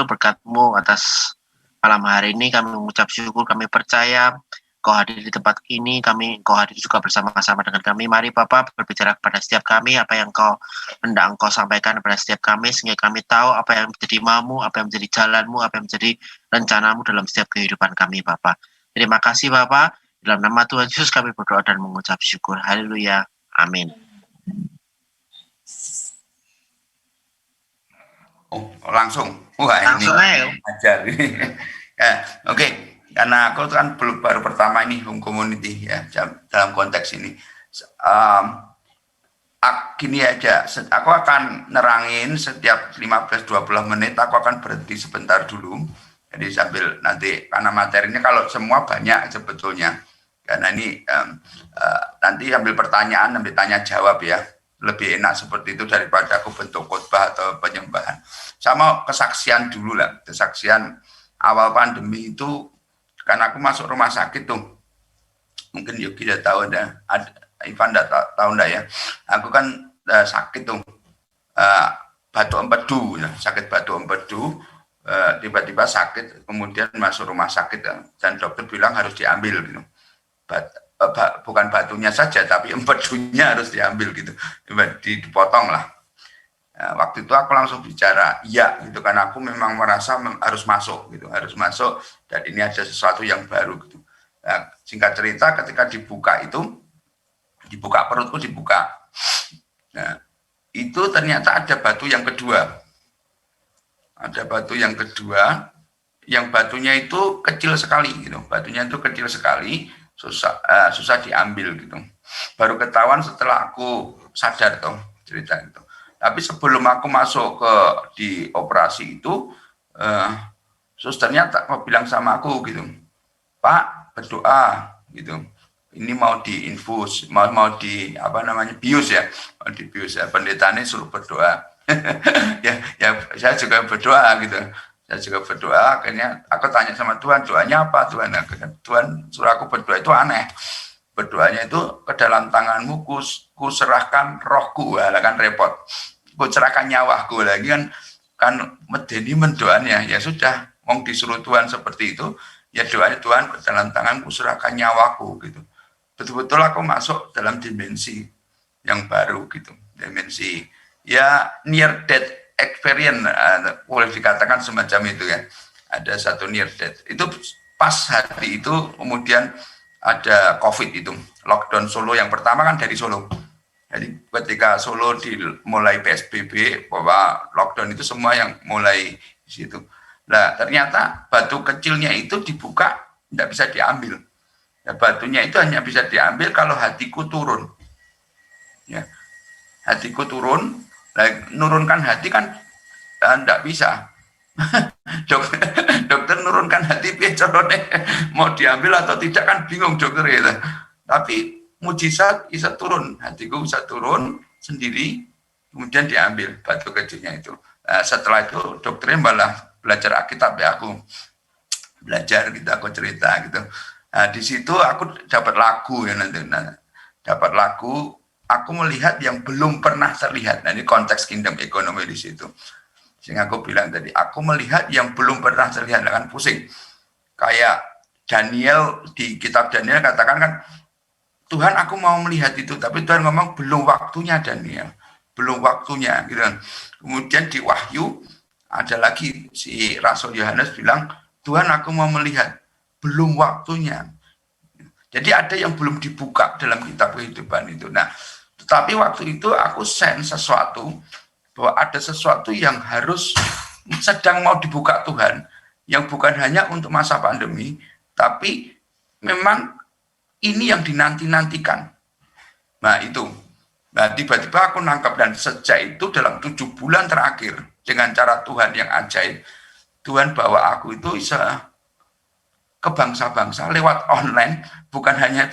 berkat-Mu atas malam hari ini. Kami mengucap syukur, kami percaya Engkau hadir di tempat ini, Engkau hadir juga bersama-sama dengan kami. Mari Bapak berbicara kepada setiap kami, apa yang hendak Engkau sampaikan kepada setiap kami, sehingga kami tahu apa yang menjadi mau-Mu, apa yang menjadi jalan-Mu, apa yang menjadi rencana-Mu dalam setiap kehidupan kami, Bapak. Terima kasih Bapak, dalam nama Tuhan Yesus kami berdoa dan mengucap syukur. Haleluya, amin. Oh, langsung. Wah, Langsung ini aja. ajar. Oke. Karena aku kan baru pertama ini home community ya dalam konteks ini. Gini aja, aku akan nerangin setiap 15-20 menit, aku akan berhenti sebentar dulu. Jadi sambil nanti, karena materinya kalau semua banyak sebetulnya. Karena ini nanti ambil pertanyaan, ambil tanya jawab ya. Lebih enak seperti itu daripada aku bentuk khotbah atau penyembahan. Sama kesaksian dulu lah, kesaksian awal pandemi itu, karena aku masuk rumah sakit tuh, mungkin Yogi udah tahu ada Ivan udah tahu enggak ya, aku kan sakit tuh, batuk empedu, sakit batuk empedu, tiba-tiba sakit, kemudian masuk rumah sakit dan dokter bilang harus diambil gitu. Bukan batunya saja, tapi empedunya harus diambil gitu, dipotong lah. Waktu itu aku langsung bicara, iya gitu, karena aku memang merasa harus masuk gitu, harus masuk, dan ini ada sesuatu yang baru gitu. Nah, singkat cerita, ketika dibuka perutku dibuka. Nah, itu ternyata ada batu yang kedua. Ada batu yang kedua, yang batunya itu kecil sekali gitu. Batunya itu kecil sekali, susah diambil gitu. Baru ketahuan setelah aku sadar tuh cerita itu. Tapi sebelum aku masuk di operasi itu, susternya bilang sama aku gitu, Pak berdoa gitu. Ini mau diinfus, mau di bius ya, mau di bius ya. Pendetanya suruh berdoa. ya saya juga berdoa gitu. Saya juga berdoa, akhirnya aku tanya sama Tuhan, doanya apa Tuhan? Tuhan suruh aku berdoa, itu aneh. Berdoanya itu, ke dalam tanganmu ku serahkan rohku, lah kan repot. Ku serahkan nyawaku lagi kan medeni mendoanya, ya sudah, mau disuruh Tuhan seperti itu, ya doanya Tuhan, ke dalam tanganku serahkan nyawaku gitu. Betul-betul aku masuk dalam dimensi yang baru gitu, dimensi ya near death experience, boleh dikatakan semacam itu ya. Ada satu near death. Itu pas hari itu kemudian ada COVID itu, lockdown Solo yang pertama kan dari Solo. Jadi ketika Solo mulai PSBB, bahwa lockdown itu semua yang mulai di situ. Nah ternyata batu kecilnya itu dibuka, tidak bisa diambil. Ya, batunya itu hanya bisa diambil kalau hatiku turun. Ya, hatiku turun, nurunkan hati kan tidak bisa. dokter nurunkan hati, mau diambil atau tidak kan bingung dokter ya. Tapi mujizat bisa turun, hatiku bisa turun sendiri, kemudian diambil batu kecilnya itu. Nah, setelah itu dokternya malah belajar Alkitab ya, aku belajar gitu, aku cerita gitu. Nah, di situ aku dapat lagu ya nanti. Nah, dapat lagu, aku melihat yang belum pernah terlihat. Nah, ini konteks kingdom ekonomi di situ. Sehingga aku bilang tadi, aku melihat yang belum pernah terlihat, kan pusing. Kayak Daniel, di kitab Daniel katakan kan, Tuhan aku mau melihat itu, tapi Tuhan ngomong belum waktunya Daniel, belum waktunya gitu kan. Kemudian di Wahyu ada lagi si Rasul Yohanes bilang, Tuhan aku mau melihat, belum waktunya. Jadi ada yang belum dibuka dalam kitab kehidupan itu. Nah, tetapi waktu itu aku sense sesuatu, bahwa ada sesuatu yang harus sedang mau dibuka Tuhan, yang bukan hanya untuk masa pandemi, tapi memang ini yang dinanti-nantikan. Nah itu, nah tiba-tiba aku nangkap, dan sejak itu dalam 7 bulan terakhir, dengan cara Tuhan yang ajaib, Tuhan bawa aku itu bisa ke bangsa-bangsa lewat online, bukan hanya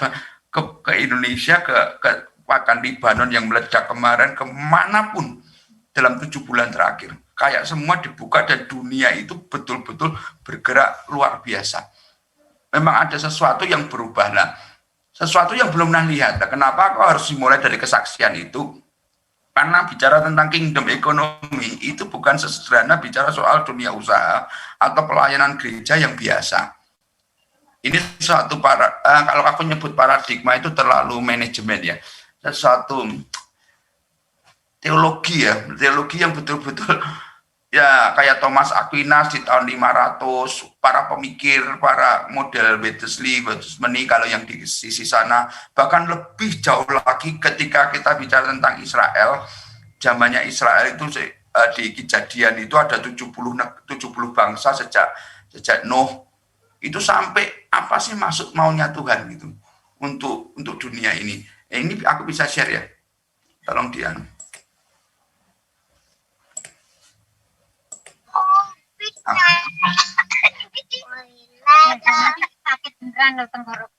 ke Indonesia, ke bahkan Libanon yang meledak kemarin, kemanapun dalam 7 bulan terakhir. Kayak semua dibuka dan dunia itu betul-betul bergerak luar biasa. Memang ada sesuatu yang berubah. Nah, sesuatu yang belum pernah lihat. Nah, kenapa kau harus dimulai dari kesaksian itu? Karena bicara tentang kingdom ekonomi itu bukan sesederhana bicara soal dunia usaha atau pelayanan gereja yang biasa. Ini suatu kalau aku nyebut paradigma itu terlalu manajemen ya. Sesuatu teologi ya, teologi yang betul-betul ya kayak Thomas Aquinas di tahun 500, para pemikir, para model Wesleyi, kalau yang di sisi sana, bahkan lebih jauh lagi ketika kita bicara tentang Israel, zamannya Israel itu di Kejadian itu ada 70 bangsa sejak Nuh, itu sampai apa sih maksud maunya Tuhan gitu untuk dunia ini. Ini aku bisa share ya, tolong Dian. Sakit beneran loh tenggorok.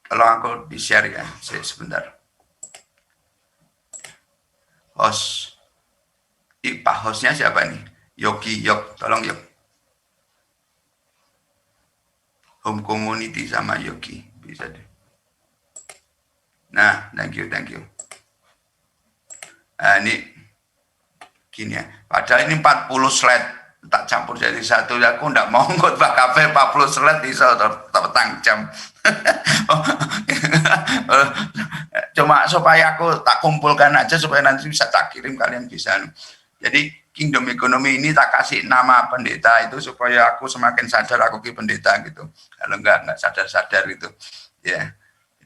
Kalau aku di-share ya, sebentar. Host. Pak hostnya siapa nih? Yogi, tolong Yok. Home community sama Yogi, bisa deh. Nah, thank you. Nah, ini gini ya, padahal ini 40 slide tak campur jadi satu, aku enggak mau ngutbah kafe 40 slide bisa petang jam. Cuma supaya aku tak kumpulkan aja supaya nanti bisa tak kirim, kalian bisa. Jadi kingdom ekonomi ini tak kasih nama pendeta itu supaya aku semakin sadar aku ki pendeta gitu. Kalau enggak sadar gitu. Ya.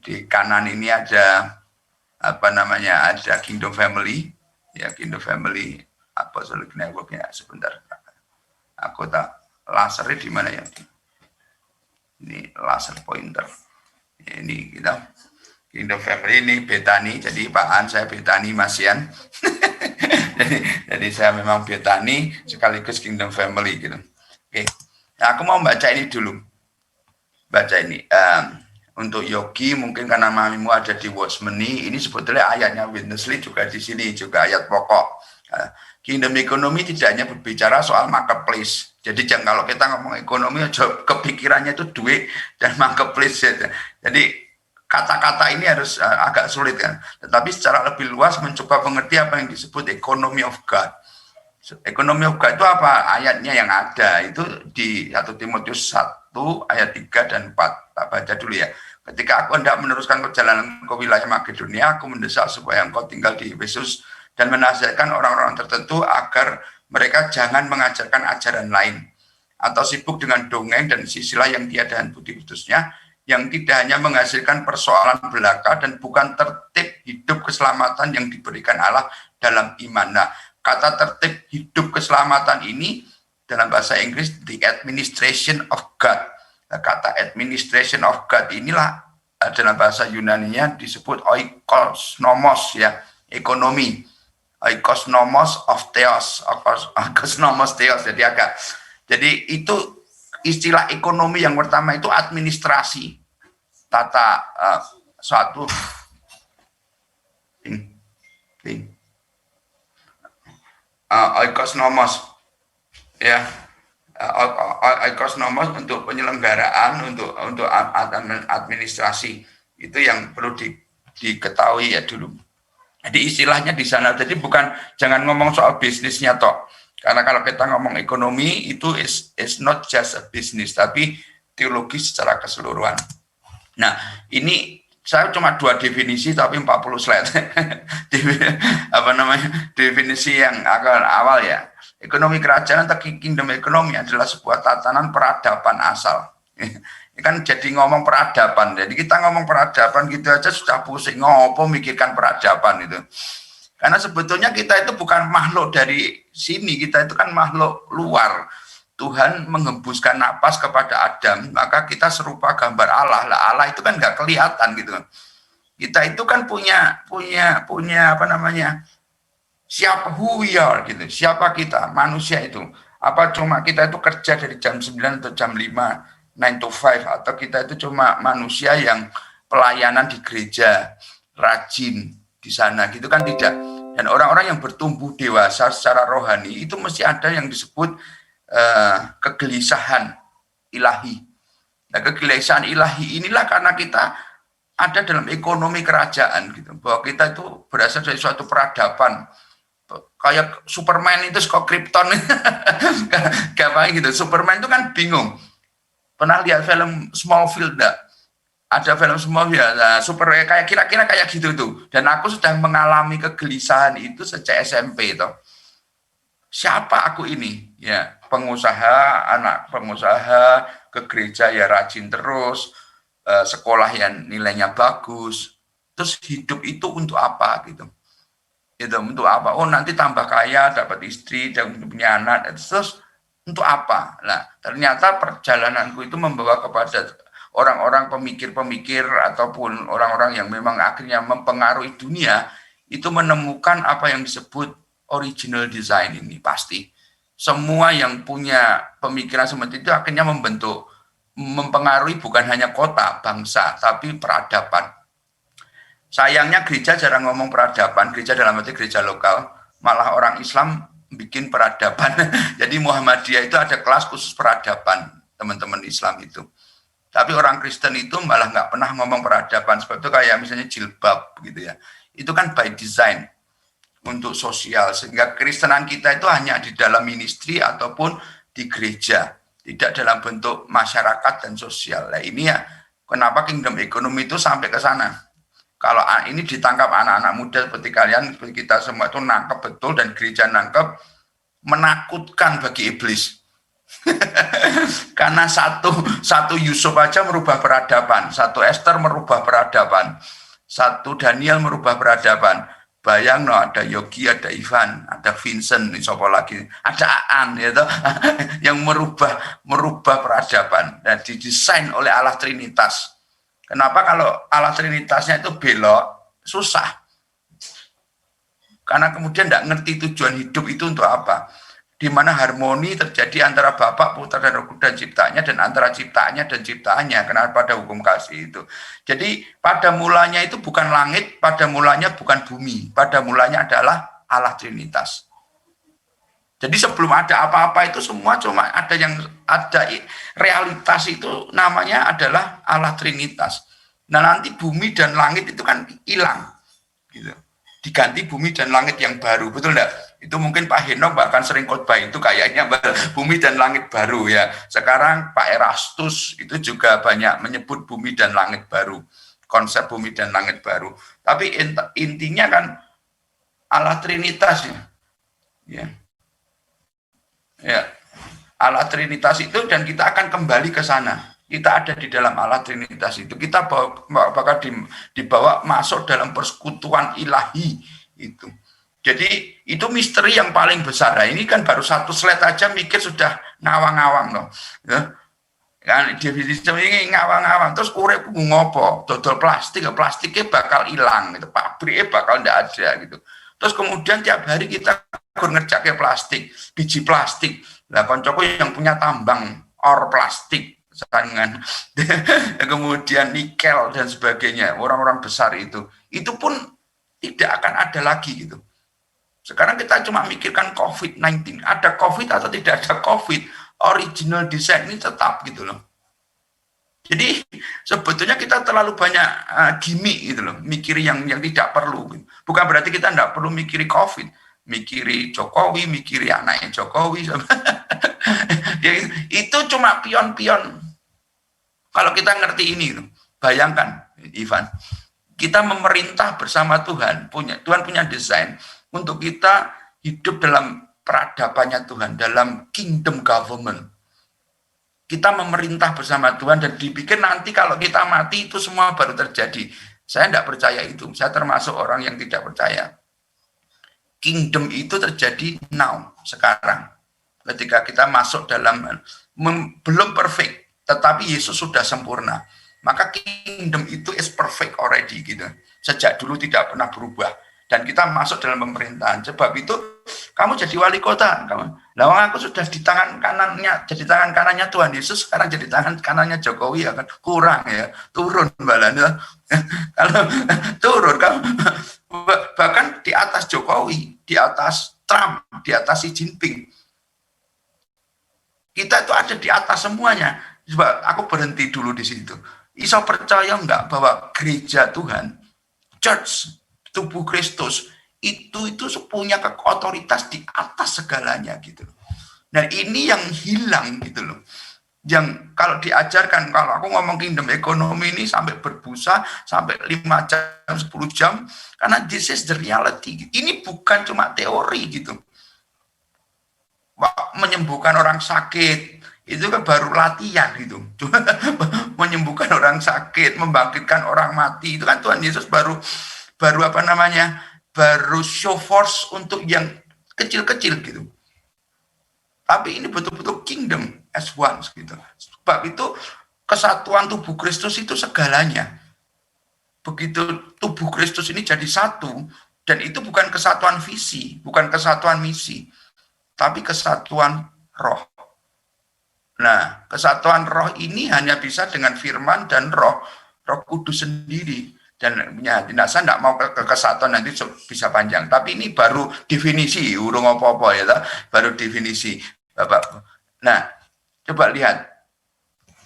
Di kanan ini ada ada kingdom family. Ya, kingdom family apostolic network ya, sebentar. Aku tak lasernya di mana ya? Ini laser pointer. Ini kita kingdom family, ini Betani. Jadi Pak An, saya Betani Masian. jadi saya memang Betani sekaligus kingdom family gitu. Oke. Nah, aku mau baca ini dulu. Baca ini. Untuk Yogi mungkin karena mamimu ada di Watchmeni, ini sebetulnya ayatnya Wesleyi juga di sini, juga ayat pokok. Kingdom ekonomi tidak hanya berbicara soal marketplace. Jadi kalau kita ngomong ekonomi, kepikirannya itu duit dan marketplace. Jadi kata-kata ini harus agak sulit kan. Tetapi secara lebih luas mencoba mengerti apa yang disebut economy of God. Economy of God itu apa? Ayatnya yang ada itu di 1 Timotius 1 ayat 3 dan 4. Tak baca dulu ya. Ketika aku hendak meneruskan perjalanan ke wilayah Makedonia, aku mendesak supaya engkau tinggal di Efesus dan menasihatkan orang-orang tertentu agar mereka jangan mengajarkan ajaran lain atau sibuk dengan dongeng dan sisilah yang tiada budi kudusnya, yang tidak hanya menghasilkan persoalan belaka dan bukan tertib hidup keselamatan yang diberikan Allah dalam iman. Nah, kata tertib hidup keselamatan ini dalam bahasa Inggris the administration of God. Nah, kata administration of God inilah dalam bahasa Yunani-nya disebut oikosnomos ya, ekonomi. Oikosnomos of theos, oikosnomos theos. Jadi itu istilah ekonomi yang pertama itu administrasi, tata suatu oikosnomos ya, oikosnomos untuk penyelenggaraan, untuk administrasi, itu yang perlu diketahui ya dulu. Jadi istilahnya di sana, jadi bukan, jangan ngomong soal bisnisnya toh, karena kalau kita ngomong ekonomi itu is not just a business, tapi teologi secara keseluruhan. Nah, ini saya cuma 2 definisi tapi 40 slide. Definisi yang awal ya. Ekonomi kerajaan atau kingdom ekonomi adalah sebuah tatanan peradaban asal. Ini kan jadi ngomong peradaban. Jadi kita ngomong peradaban gitu aja sudah pusing, ngopo mikirkan peradaban itu. Karena sebetulnya kita itu bukan makhluk dari sini, kita itu kan makhluk luar. Tuhan menghembuskan napas kepada Adam, maka kita serupa gambar Allah. Lah Allah itu kan nggak kelihatan gitu. Kita itu kan punya siapa, who we are gitu. Siapa kita, manusia itu. Apa cuma kita itu kerja dari jam 9 atau jam 5, 9 to 5, atau kita itu cuma manusia yang pelayanan di gereja, rajin di sana gitu kan, tidak. Dan orang-orang yang bertumbuh dewasa secara rohani itu mesti ada yang disebut kegelisahan ilahi. Nah, kegelisahan ilahi inilah karena kita ada dalam ekonomi kerajaan gitu, bahwa kita itu berasal dari suatu peradaban. Kayak Superman itu kok Krypton, kayak gitu. Superman itu kan bingung. Pernah lihat film Smallville enggak? Ada film Smallville ya, nah, super kayak kira-kira kayak gitu tuh. Dan aku sedang mengalami kegelisahan itu sejak SMP toh. Siapa aku ini? Ya, pengusaha, anak pengusaha, ke gereja ya rajin terus, sekolah yang nilainya bagus. Terus hidup itu untuk apa gitu? Itu untuk apa? Oh, nanti tambah kaya, dapat istri, dan punya anak. Terus untuk apa? Nah, ternyata perjalananku itu membawa kepada orang-orang pemikir-pemikir ataupun orang-orang yang memang akhirnya mempengaruhi dunia itu menemukan apa yang disebut original design ini pasti. Semua yang punya pemikiran seperti itu akhirnya mempengaruhi bukan hanya kota, bangsa, tapi peradaban. Sayangnya gereja jarang ngomong peradaban, gereja dalam arti gereja lokal, malah orang Islam bikin peradaban. Jadi Muhammadiyah itu ada kelas khusus peradaban, teman-teman Islam itu. Tapi orang Kristen itu malah nggak pernah ngomong peradaban, sebab itu kayak misalnya jilbab gitu ya. Itu kan by design untuk sosial, sehingga Kristenan kita itu hanya di dalam ministry ataupun di gereja, tidak dalam bentuk masyarakat dan sosial. Nah ini ya kenapa kingdom ekonomi itu sampai ke sana. Kalau ini ditangkap anak-anak muda seperti kalian, seperti kita semua itu nangkep betul, dan gereja nangkep, menakutkan bagi iblis. Karena satu Yusuf aja merubah peradaban, satu Esther merubah peradaban, satu Daniel merubah peradaban. Bayang no, ada Yogi, ada Ivan, ada Vincent, siapa lagi, ada Aan, ya toh, yang merubah peradaban dan didesain oleh Allah Trinitas. Kenapa kalau Allah Trinitasnya itu belok, susah. Karena kemudian tidak ngerti tujuan hidup itu untuk apa. Di mana harmoni terjadi antara Bapa, Putra, dan Roh Kudus dan ciptanya, dan antara ciptaannya dan ciptaannya, karena pada hukum kasih itu. Jadi pada mulanya itu bukan langit, pada mulanya bukan bumi, pada mulanya adalah Allah Trinitas. Jadi sebelum ada apa-apa itu semua cuma ada realitas itu namanya adalah Allah Trinitas. Nah nanti bumi dan langit itu kan hilang, gitu. Diganti bumi dan langit yang baru, betul enggak? Itu mungkin Pak Henok bahkan sering khotbah itu kayaknya bumi dan langit baru ya. Sekarang Pak Erastus itu juga banyak menyebut bumi dan langit baru, konsep bumi dan langit baru. Tapi intinya kan Allah Trinitas ya. Ya. Allah Trinitas itu, dan kita akan kembali ke sana. Kita ada di dalam Allah Trinitas itu. Kita bakal dibawa masuk dalam persekutuan ilahi itu. Jadi itu misteri yang paling besar. Nah, ini kan baru satu slide aja mikir sudah ngawang-ngawang loh. Ya. Kan definisi ini ngawang-ngawang. Terus urip ngopo? Dodol plastiknya bakal hilang gitu. Pabriknya bakal tidak ada gitu. Terus kemudian tiap hari kita ngerjake plastik, biji plastik. Lah koncoku yang punya tambang or plastik, dengan kemudian nikel dan sebagainya, orang-orang besar itu pun tidak akan ada lagi gitu. Sekarang kita cuma mikirkan COVID-19, ada COVID atau tidak ada COVID, original design ini tetap gitu loh. Jadi sebetulnya kita terlalu banyak gimmick gitu loh, mikiri yang tidak perlu. Gitu. Bukan berarti kita tidak perlu mikiri COVID, mikiri Jokowi, mikiri anaknya Jokowi. Ya, itu cuma pion-pion. Kalau kita ngerti ini, bayangkan Ivan, kita memerintah bersama Tuhan, Tuhan punya desain untuk kita hidup dalam peradabannya Tuhan, dalam kingdom government. Kita memerintah bersama Tuhan dan dipikir nanti kalau kita mati itu semua baru terjadi. Saya tidak percaya itu. Saya termasuk orang yang tidak percaya. Kingdom itu terjadi now, sekarang. Ketika kita masuk dalam, belum perfect, tetapi Yesus sudah sempurna. Maka kingdom itu is perfect already gitu. Sejak dulu tidak pernah berubah. Dan kita masuk dalam pemerintahan. Sebab itu kamu jadi wali kota. Lawang aku sudah di tangan kanannya, jadi tangan kanannya Tuhan Yesus, sekarang jadi tangan kanannya Jokowi, ya kan kurang ya, turun balanya. Kalau turun kamu bahkan di atas Jokowi, di atas Trump, di atas Xi Jinping. Kita itu ada di atas semuanya. Sebab aku berhenti dulu di situ. Iso percaya enggak bahwa gereja Tuhan, church, tubuh Kristus, itu punya otoritas di atas segalanya gitu loh. Nah ini yang hilang gitu loh. Yang kalau diajarkan, kalau aku ngomong kingdom ekonomi ini sampai berbusa, sampai 5 jam, 10 jam, karena this is the reality. Ini bukan cuma teori gitu. Menyembuhkan orang sakit, itu kan baru latihan gitu. Menyembuhkan orang sakit, membangkitkan orang mati, itu kan Tuhan Yesus baru apa namanya, baru show force untuk yang kecil-kecil gitu. Tapi ini betul-betul kingdom as one gitu. Sebab itu kesatuan tubuh Kristus itu segalanya. Begitu tubuh Kristus ini jadi satu, dan itu bukan kesatuan visi, bukan kesatuan misi, tapi kesatuan roh. Nah, kesatuan roh ini hanya bisa dengan firman dan roh kudus sendiri. Dan ya, saya tidak mau ke kesatuan, nanti bisa panjang. Tapi ini baru definisi, urung apa-apa ya, baru definisi. Bapak. Nah, coba lihat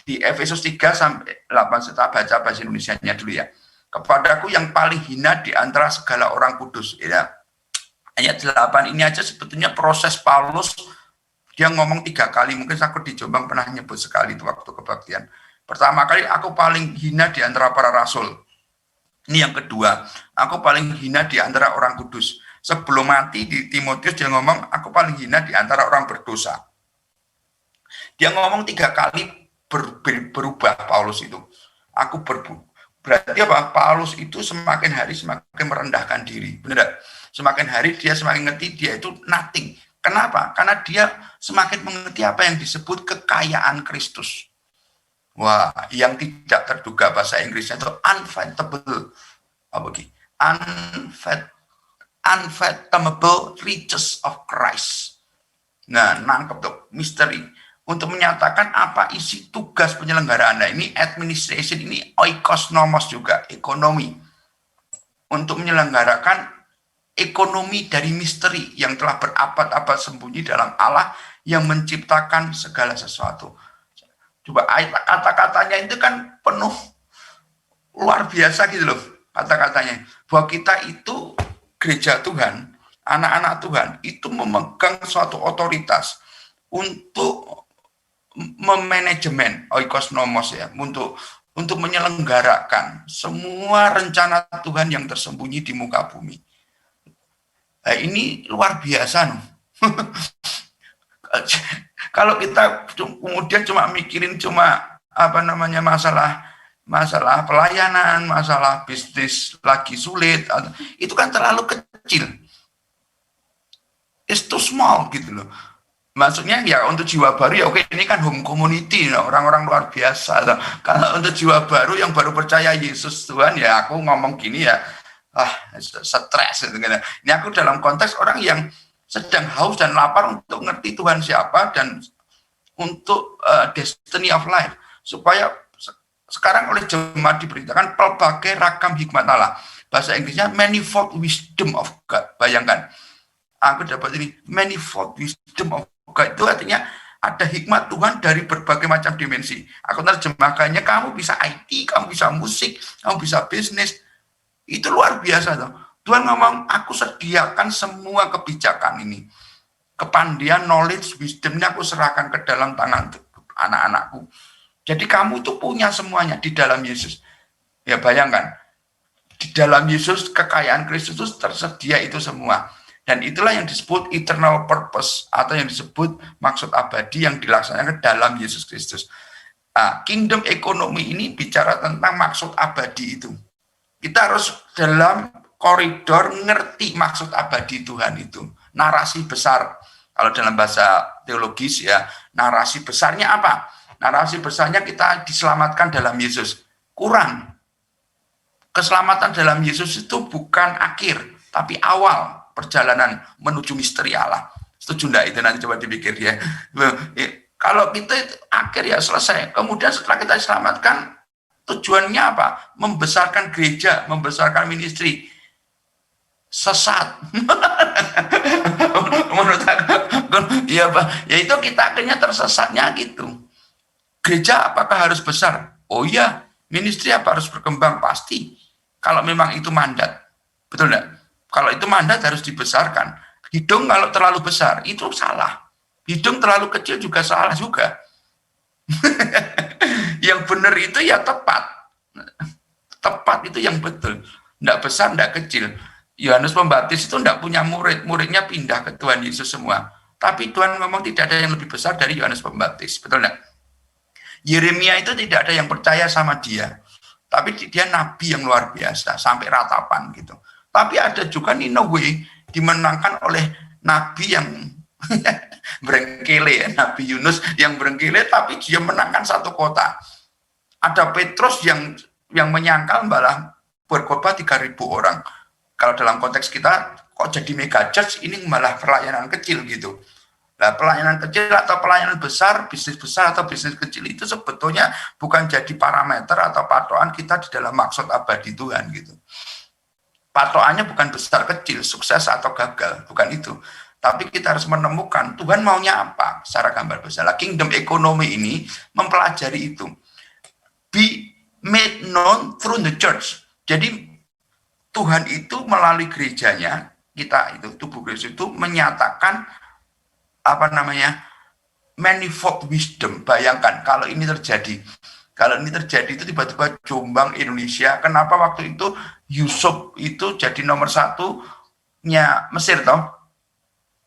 di Efesus 3 sampai 8, saya baca bahasa Indonesianya dulu ya. Kepadaku yang paling hina di antara segala orang kudus. Ya. Ayat 8 ini aja sebetulnya proses Paulus, dia ngomong 3 kali, mungkin aku di Jombang pernah nyebut sekali itu waktu kebaktian. Pertama kali, aku paling hina di antara para rasul. Ini yang kedua, aku paling hina di antara orang kudus. Sebelum mati di Timotius dia ngomong, aku paling hina di antara orang berdosa. Dia ngomong 3 kali berubah Paulus itu. Berarti apa? Paulus itu semakin hari semakin merendahkan diri. Benar? Semakin hari dia semakin ngerti dia itu nothing. Kenapa? Karena dia semakin mengerti apa yang disebut kekayaan Kristus. Wah, yang tidak terduga, bahasa Inggrisnya itu unfathomable. Unfathomable riches of Christ. Nah, nangkep tuh, misteri. Untuk menyatakan apa isi tugas penyelenggaraan. Nah, ini administration, ini oikosnomos juga, ekonomi. Untuk menyelenggarakan ekonomi dari misteri yang telah berabad-abad sembunyi dalam Allah yang menciptakan segala sesuatu. Coba kata-katanya itu kan penuh luar biasa gitu loh, kata-katanya. Bahwa kita itu gereja Tuhan, anak-anak Tuhan, itu memegang suatu otoritas untuk memanajemen, oikosnomos ya, untuk menyelenggarakan semua rencana Tuhan yang tersembunyi di muka bumi. Nah, ini luar biasa loh. Kalau kita kemudian cuma mikirin masalah pelayanan, masalah bisnis lagi sulit, itu kan terlalu kecil. It's too small gitu loh. Maksudnya ya untuk jiwa baru ya oke, ini kan home community, orang-orang luar biasa. Kalau untuk jiwa baru yang baru percaya Yesus Tuhan ya aku ngomong gini ya, stres gitu. Ini aku dalam konteks orang yang sedang haus dan lapar untuk ngerti Tuhan siapa dan untuk destiny of life, supaya sekarang oleh jemaat diberitakan pelbagai ragam hikmat Allah. Bahasa Inggrisnya manifold wisdom of God. Bayangkan, aku dapat ini manifold wisdom of God, itu artinya ada hikmat Tuhan dari berbagai macam dimensi. Aku terjemahkannya, kamu bisa IT, kamu bisa musik, kamu bisa bisnis. Itu luar biasa tuh. Tuhan ngomong, aku sediakan semua kebijakan ini. Kepandian, knowledge, wisdomnya aku serahkan ke dalam tangan anak-anakku. Jadi kamu itu punya semuanya di dalam Yesus. Ya bayangkan, di dalam Yesus kekayaan Kristus itu tersedia itu semua. Dan itulah yang disebut eternal purpose, atau yang disebut maksud abadi yang dilaksanakan dalam Yesus Kristus. Kingdom ekonomi ini bicara tentang maksud abadi itu. Kita harus dalam koridor ngerti maksud abadi Tuhan itu. Narasi besar, kalau dalam bahasa teologis ya, narasi besarnya apa? Narasi besarnya kita diselamatkan dalam Yesus. Kurang. Keselamatan dalam Yesus itu bukan akhir, tapi awal perjalanan menuju misteri Allah. Setuju enggak? Itu nanti coba dipikir ya. Kalau kita itu akhir ya selesai. Kemudian setelah kita diselamatkan, tujuannya apa? Membesarkan gereja, membesarkan ministry. Sesat. Menurut aku, ya itu kita akhirnya tersesatnya gitu. Gereja apakah harus besar? Oh iya, Ministry apa harus berkembang? Pasti. Kalau memang itu mandat. Betul enggak? Kalau itu mandat harus dibesarkan. Hidung kalau terlalu besar, itu salah. Hidung terlalu kecil juga salah juga. Yang benar itu ya tepat. Tepat itu yang betul. Enggak besar, enggak kecil. Yohanes Pembaptis itu enggak punya murid. Muridnya pindah ke Tuhan Yesus semua. Tapi Tuhan ngomong tidak ada yang lebih besar dari Yohanes Pembaptis. Betul enggak? Yeremia itu tidak ada yang percaya sama dia. Tapi dia nabi yang luar biasa. Sampai ratapan gitu. Tapi ada juga Ninowe dimenangkan oleh nabi yang berengkele ya. Nabi Yunus yang berengkele tapi dia menangkan satu kota. Ada Petrus yang menyangkal malah berkhotbah 3.000 orang. Kalau dalam konteks kita, kok jadi mega church, ini malah pelayanan kecil gitu. Nah, pelayanan kecil atau pelayanan besar, bisnis besar atau bisnis kecil itu sebetulnya bukan jadi parameter atau patokan kita di dalam maksud abadi Tuhan gitu. Patokannya bukan besar kecil, sukses atau gagal, bukan itu. Tapi kita harus menemukan Tuhan maunya apa secara gambar besar. Kingdom economy ini mempelajari itu. Be made known through the church. Jadi Tuhan itu melalui gerejanya, kita itu tubuh Kristus itu menyatakan manifold wisdom. Bayangkan kalau ini terjadi. Kalau ini terjadi itu tiba-tiba Jombang Indonesia. Kenapa waktu itu Yusuf itu jadi nomor satunya Mesir toh?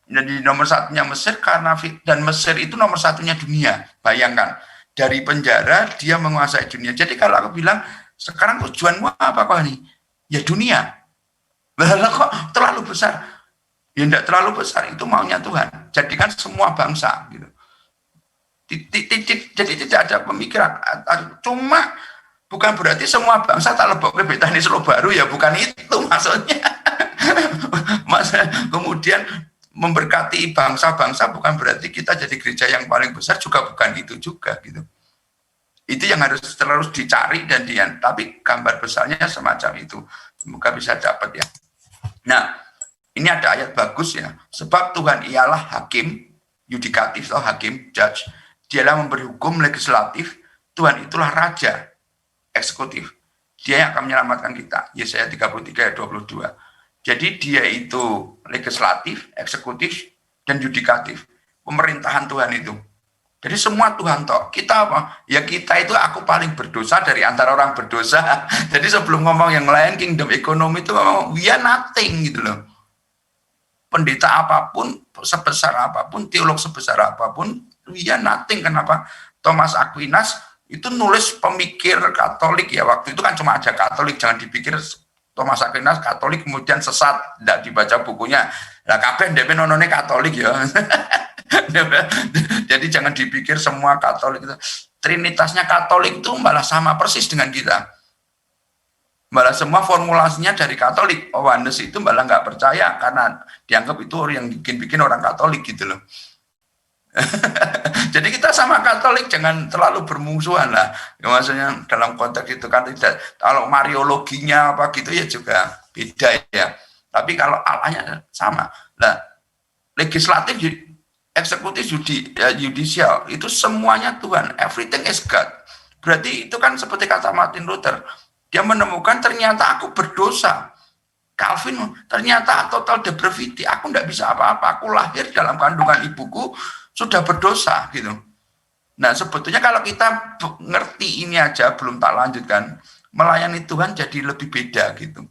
Jadi nomor satunya Mesir karena dan Mesir itu nomor satunya dunia. Bayangkan dari penjara dia menguasai dunia. Jadi kalau aku bilang sekarang tujuanmu apa kok nih? Ya dunia. Lah kok terlalu besar? Ya tidak terlalu besar, itu maunya Tuhan. Jadikan semua bangsa gitu. Jadi tidak ada pemikiran. Cuma bukan berarti semua bangsa tak lebok ke Betani Solo Baru ya, bukan itu maksudnya. Kemudian memberkati bangsa-bangsa bukan berarti kita jadi gereja yang paling besar, juga bukan itu juga gitu. Itu yang harus terus dicari dan tapi gambar besarnya semacam itu. Semoga bisa dapat ya. Nah, ini ada ayat bagus ya. Sebab Tuhan ialah hakim, yudikatif atau hakim, judge. Dialah memberi hukum legislatif. Tuhan itulah raja, eksekutif. Dia yang akan menyelamatkan kita. Yesaya 33 ayat 22. Jadi dia itu legislatif, eksekutif, dan yudikatif. Pemerintahan Tuhan itu. Jadi semua Tuhan toh. Kita apa? Ya kita itu aku paling berdosa dari antara orang berdosa. Jadi sebelum ngomong yang lain, kingdom economy itu ngomong, we are nothing gitu loh. Pendeta apapun, sebesar apapun, teolog sebesar apapun, we are nothing. Kenapa? Thomas Aquinas itu nulis pemikir Katolik ya. Waktu itu kan cuma ada Katolik, jangan dipikir Thomas Aquinas Katolik kemudian sesat, tidak dibaca bukunya. Lah kabeh ndek nonone Katolik ya. Jadi jangan dipikir semua Katolik itu. Trinitasnya Katolik itu malah sama persis dengan kita. Malah semua formulasinya dari Katolik. Yohanes itu malah nggak percaya karena dianggap itu yang bikin orang Katolik gitu loh. Jadi kita sama Katolik jangan terlalu bermusuhan lah. Ya, maksudnya dalam konteks itu kan tidak. Kalau mariologinya apa gitu ya juga beda ya. Tapi kalau Allahnya sama. Nah, legislatif, eksekutif, judicial itu semuanya Tuhan. Everything is God. Berarti itu kan seperti kata Martin Luther. Dia menemukan ternyata aku berdosa. Calvin ternyata total depravity. Aku tidak bisa apa-apa. Aku lahir dalam kandungan ibuku sudah berdosa gitu. Nah sebetulnya kalau kita ngerti ini aja belum tak lanjutkan, melayani Tuhan jadi lebih beda gitu.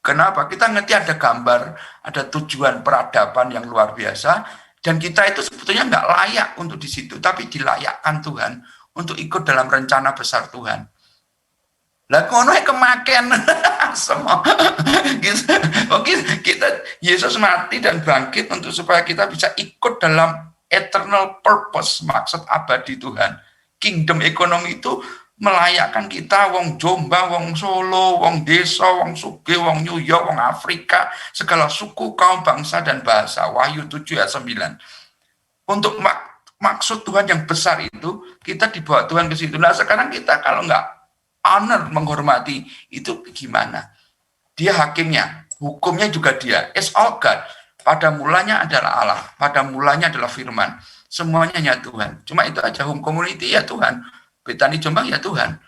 Kenapa? Kita ngerti ada gambar, ada tujuan peradaban yang luar biasa, dan kita itu sebetulnya nggak layak untuk di situ, tapi dilayakkan Tuhan untuk ikut dalam rencana besar Tuhan. Lah kono kemaken semua gitu. Oke, Yesus mati dan bangkit untuk supaya kita bisa ikut dalam eternal purpose, maksud abadi Tuhan. Kingdom economy itu melayakkan kita wong Jombang, wong Solo, wong desa, wong Sugih, wong New York, wong Afrika, segala suku, kaum, bangsa dan bahasa. Wahyu 7 ayat 9. Untuk maksud Tuhan yang besar itu, kita dibawa Tuhan ke situ. Nah, sekarang kita kalau nggak honor, menghormati, itu gimana? Dia hakimnya, hukumnya juga dia. It's all God. Pada mulanya adalah Allah, pada mulanya adalah firman. Semuanya hanya Tuhan. Cuma itu aja, home community ya Tuhan. Betani Jombang ya Tuhan.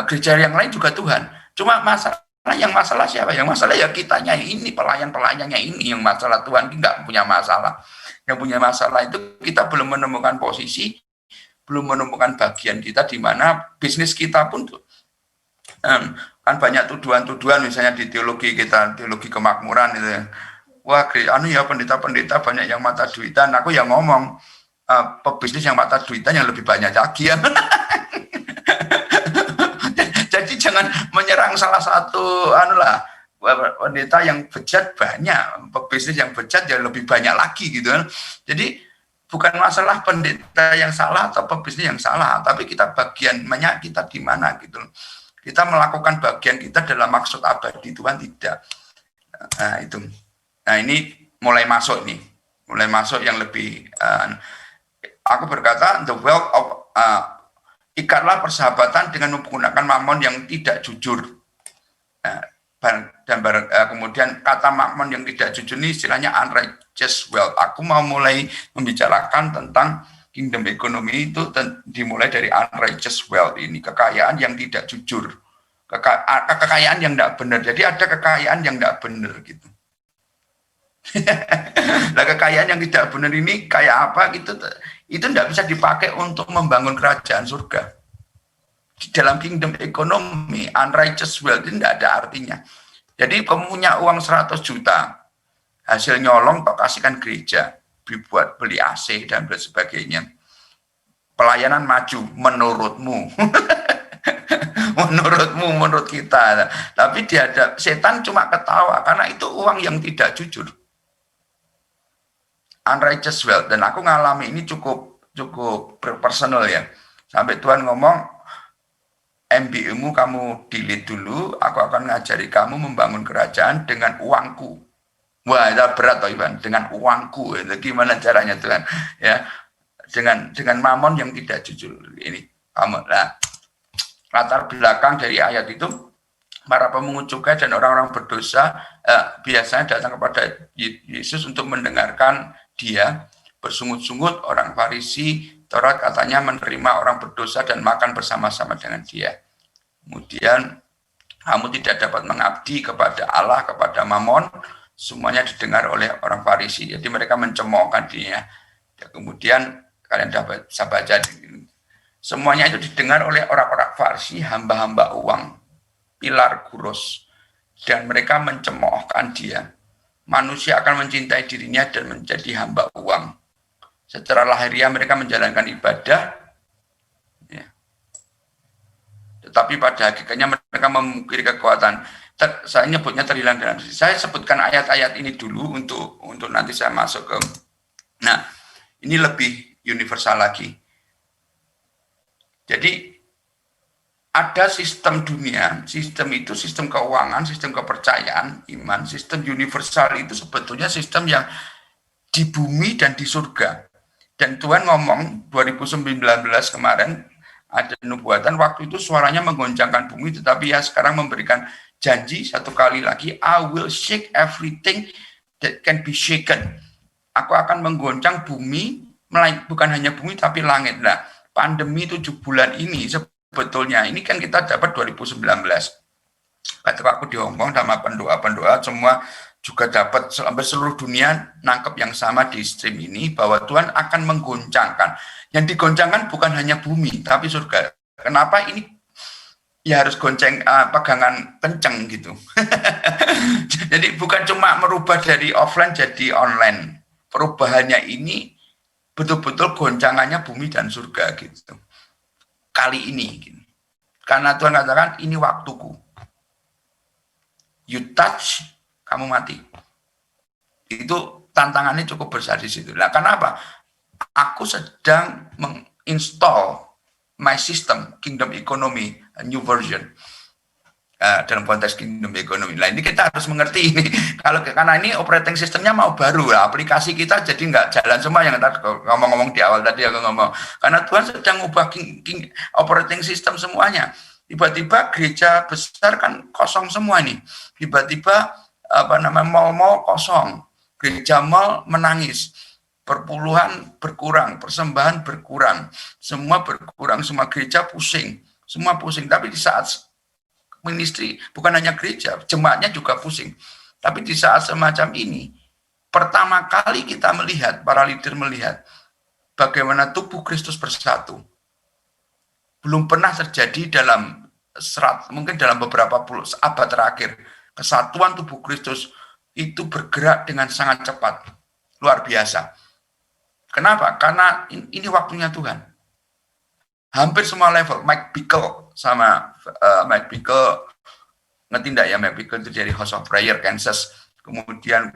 gereja yang lain juga Tuhan. Cuma masalah siapa? Yang masalah ya kitanya ini, pelayan-pelayannya ini yang masalah. Tuhan nggak punya masalah. Yang punya masalah itu kita belum menemukan posisi, belum menemukan bagian kita di mana bisnis kita pun kan banyak tuduhan-tuduhan misalnya di teologi kita, teologi kemakmuran itu. Wah, ya pendeta-pendeta banyak yang mata duitan. Aku yang ngomong pebisnis yang mata duitan yang lebih banyak lagi ya. Jadi jangan menyerang salah satu pendeta yang bejat banyak, pebisnis yang bejat ya lebih banyak lagi gitu kan. Jadi bukan masalah pendeta yang salah atau pebisnis yang salah, tapi kita bagiannya kita di mana gitu. Kita melakukan bagian kita dalam maksud abadi Tuhan tidak. Nah, itu. Nah, ini mulai masuk yang lebih aku berkata the wealth of ikatlah persahabatan dengan menggunakan mamon yang tidak jujur. Kemudian kata mamon yang tidak jujur ini istilahnya unrighteous wealth. Aku mau mulai membicarakan tentang kingdom economy itu dimulai dari unrighteous wealth ini, kekayaan yang tidak jujur, kekayaan yang tidak benar. Jadi ada kekayaan yang tidak benar gitu. Nah, kekayaan yang tidak benar ini kayak apa gitu, itu tidak bisa dipakai untuk membangun kerajaan surga. Di dalam kingdom economy, unrighteous wealth itu tidak ada artinya. Jadi kamu punya uang 100 juta, hasil nyolong kok kasihkan gereja, dibuat beli AC dan sebagainya. Pelayanan maju menurutmu. menurut kita. Tapi setan cuma ketawa karena itu uang yang tidak jujur. Unrighteous wealth, dan aku ngalami ini cukup personal ya. Sampai Tuhan ngomong, MBA-mu kamu delete dulu, aku akan ngajari kamu membangun kerajaan dengan uangku. Wah, itu berat toh Iwan, dengan uangku. Itu gimana caranya Tuhan? Ya, dengan mamon yang tidak jujur. Ini kamu. Nah, latar belakang dari ayat itu, para pemungut cukai dan orang-orang berdosa biasanya datang kepada Yesus untuk mendengarkan dia bersungut-sungut. Orang Farisi, Taurat katanya menerima orang berdosa dan makan bersama-sama dengan dia. Kemudian kamu tidak dapat mengabdi kepada Allah, kepada Mamon. Semuanya didengar oleh orang Farisi. Jadi mereka mencemoohkan dia. Dan kemudian kalian dapat bisa baca. Semuanya itu didengar oleh orang-orang Farisi, hamba-hamba uang, pilar kurus. Dan mereka mencemoohkan dia. Manusia akan mencintai dirinya dan menjadi hamba uang. Secara lahiriah mereka menjalankan ibadah, ya. Tetapi pada hakikatnya mereka memungkiri kekuatan. Saya nyebutnya terhilang dalam diri. Saya sebutkan ayat-ayat ini dulu untuk nanti saya masuk ke. Nah, ini lebih universal lagi. Jadi ada sistem dunia, sistem itu sistem keuangan, sistem kepercayaan, iman, sistem universal itu sebetulnya sistem yang di bumi dan di surga. Dan Tuhan ngomong 2019 kemarin ada nubuatan, waktu itu suaranya menggoncangkan bumi, tetapi ya sekarang memberikan janji satu kali lagi, I will shake everything that can be shaken. Aku akan menggoncang bumi, bukan hanya bumi tapi langit. Nah, pandemi 7 bulan ini sebetulnya ini kan kita dapat 2019. Ketika aku di Hongkong sama pendoa-pendoa semua juga dapat, seluruh dunia nangkep yang sama di stream ini bahwa Tuhan akan menggoncangkan. Yang digoncangkan bukan hanya bumi tapi surga. Kenapa ini ya harus gonceng pegangan kenceng gitu. Jadi bukan cuma merubah dari offline jadi online. Perubahannya ini betul-betul goncangannya bumi dan surga gitu. Kali ini gitu. Karena Tuhan katakan ini waktuku. You touch, kamu mati. Itu tantangannya cukup besar di situ. Nah, kenapa? Aku sedang menginstall my system kingdom economy, a new version. Dalam konteks kingdom economy. Nah, ini kita harus mengerti ini. Karena ini operating sistemnya mau baru, lah, aplikasi kita jadi nggak jalan semua yang tadi ngomong-ngomong di awal tadi aku ngomong. Karena Tuhan sedang ubah operating system semuanya. Tiba-tiba gereja besar kan kosong semua nih. Tiba-tiba mal-mal kosong, gereja mal menangis, perpuluhan berkurang, persembahan berkurang, semua berkurang, semua gereja pusing. Semua pusing. Tapi di saat ministry, bukan hanya gereja, jemaatnya juga pusing. Tapi di saat semacam ini, pertama kali kita melihat, para leader melihat, bagaimana tubuh Kristus bersatu. Belum pernah terjadi mungkin dalam beberapa puluh abad terakhir. Kesatuan tubuh Kristus itu bergerak dengan sangat cepat. Luar biasa. Kenapa? Karena ini waktunya Tuhan. Hampir semua level, Mike Bickle ngerti enggak ya, Mike Bickle itu dari House of Prayer, Kansas, kemudian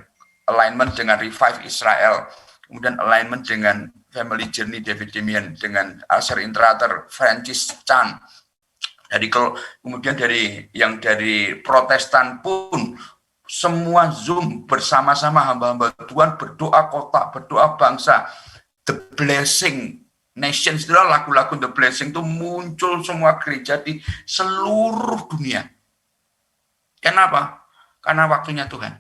alignment dengan Revive Israel, kemudian alignment dengan Family Journey David Demian, dengan Asher Intrater, Francis Chan, kemudian dari Protestan pun, semua Zoom bersama-sama hamba-hamba Tuhan, berdoa kota, berdoa bangsa, The Blessing Nations, itulah lagu-lagu The Blessing itu muncul semua gereja di seluruh dunia. Kenapa? Karena waktunya Tuhan.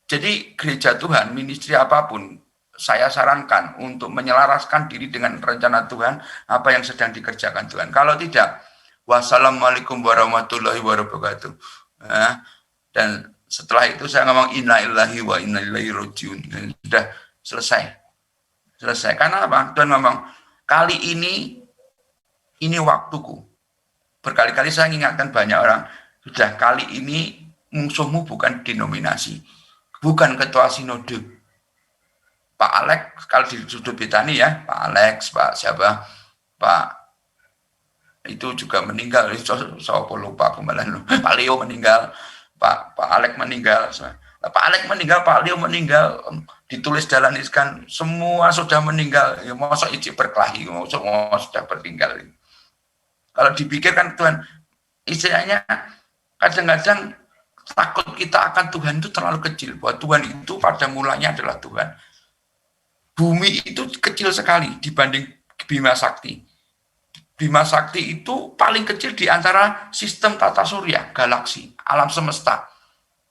Jadi gereja Tuhan, ministry apapun, saya sarankan untuk menyelaraskan diri dengan rencana Tuhan, apa yang sedang dikerjakan Tuhan. Kalau tidak, wassalamualaikum warahmatullahi wabarakatuh. Dan setelah itu saya ngomong inna lillahi wa inna ilaihi rajiun. Sudah selesai. Karena apa? Tuhan ngomong, kali ini waktuku. Berkali-kali saya ingatkan banyak orang, sudah kali ini musuhmu bukan denominasi, bukan ketua sinode. Pak Alex, kalau di sudut Betani ya, Pak Alex, Pak itu juga meninggal, saya lupa kembali, Pak Leo meninggal, Pak Alex meninggal, Pak Leo meninggal, ditulis dalam iskan, semua sudah meninggal, ya masa ijik berkelahi, masa sudah bertinggal. Kalau dipikirkan Tuhan, istilahnya kadang-kadang takut kita akan Tuhan itu terlalu kecil, bahwa Tuhan itu pada mulanya adalah Tuhan. Bumi itu kecil sekali dibanding Bima Sakti. Bima Sakti itu paling kecil di antara sistem tata surya, galaksi, alam semesta.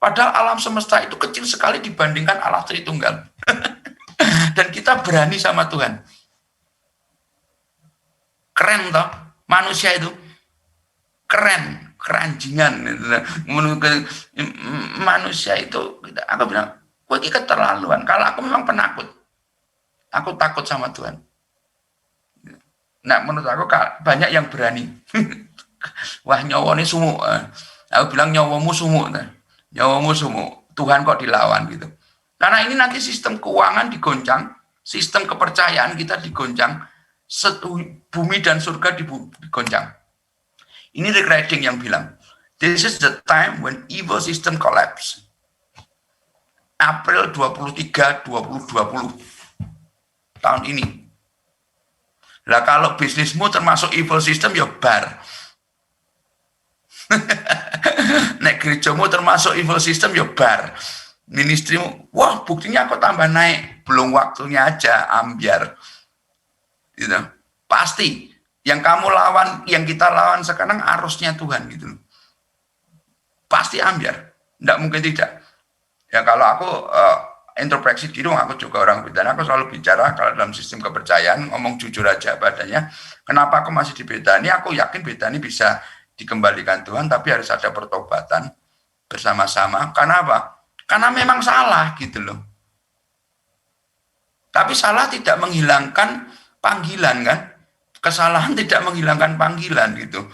Padahal alam semesta itu kecil sekali dibandingkan Allah Tritunggal. Dan kita berani sama Tuhan. Keren toh, manusia itu. Keranjingan. Manusia itu, aku bilang, gue ini keterlaluan. Kalau aku memang penakut. Aku takut sama Tuhan. Nah, menurut aku banyak yang berani. Wah, nyawa ini sumuk. Aku bilang nyawamu sumuk. Nyawamu sumuk. Tuhan kok dilawan gitu. Karena ini nanti sistem keuangan digoncang, sistem kepercayaan kita digoncang, bumi dan surga digoncang. Ini Rick Riding yang bilang, this is the time when evil system collapse. April 23, 2020. Tahun ini. Lah kalau bisnismu termasuk evil system ya bar. Nek gerejamu termasuk evil system ya bar. Ministrimu, wah buktinya kok tambah naik, belum waktunya aja, ambiar. Gitu. Pasti yang kamu lawan, yang kita lawan sekarang arusnya Tuhan gitu. Pasti ambiar, enggak mungkin tidak. Ya kalau aku introspeksi diri, aku juga orang Betani, aku selalu bicara kalau dalam sistem kepercayaan, ngomong jujur aja padanya. Kenapa aku masih di Betani? Aku yakin Betani bisa dikembalikan Tuhan, tapi harus ada pertobatan bersama-sama. Karena apa? Karena memang salah gitu loh. Tapi salah tidak menghilangkan panggilan kan? Kesalahan tidak menghilangkan panggilan gitu.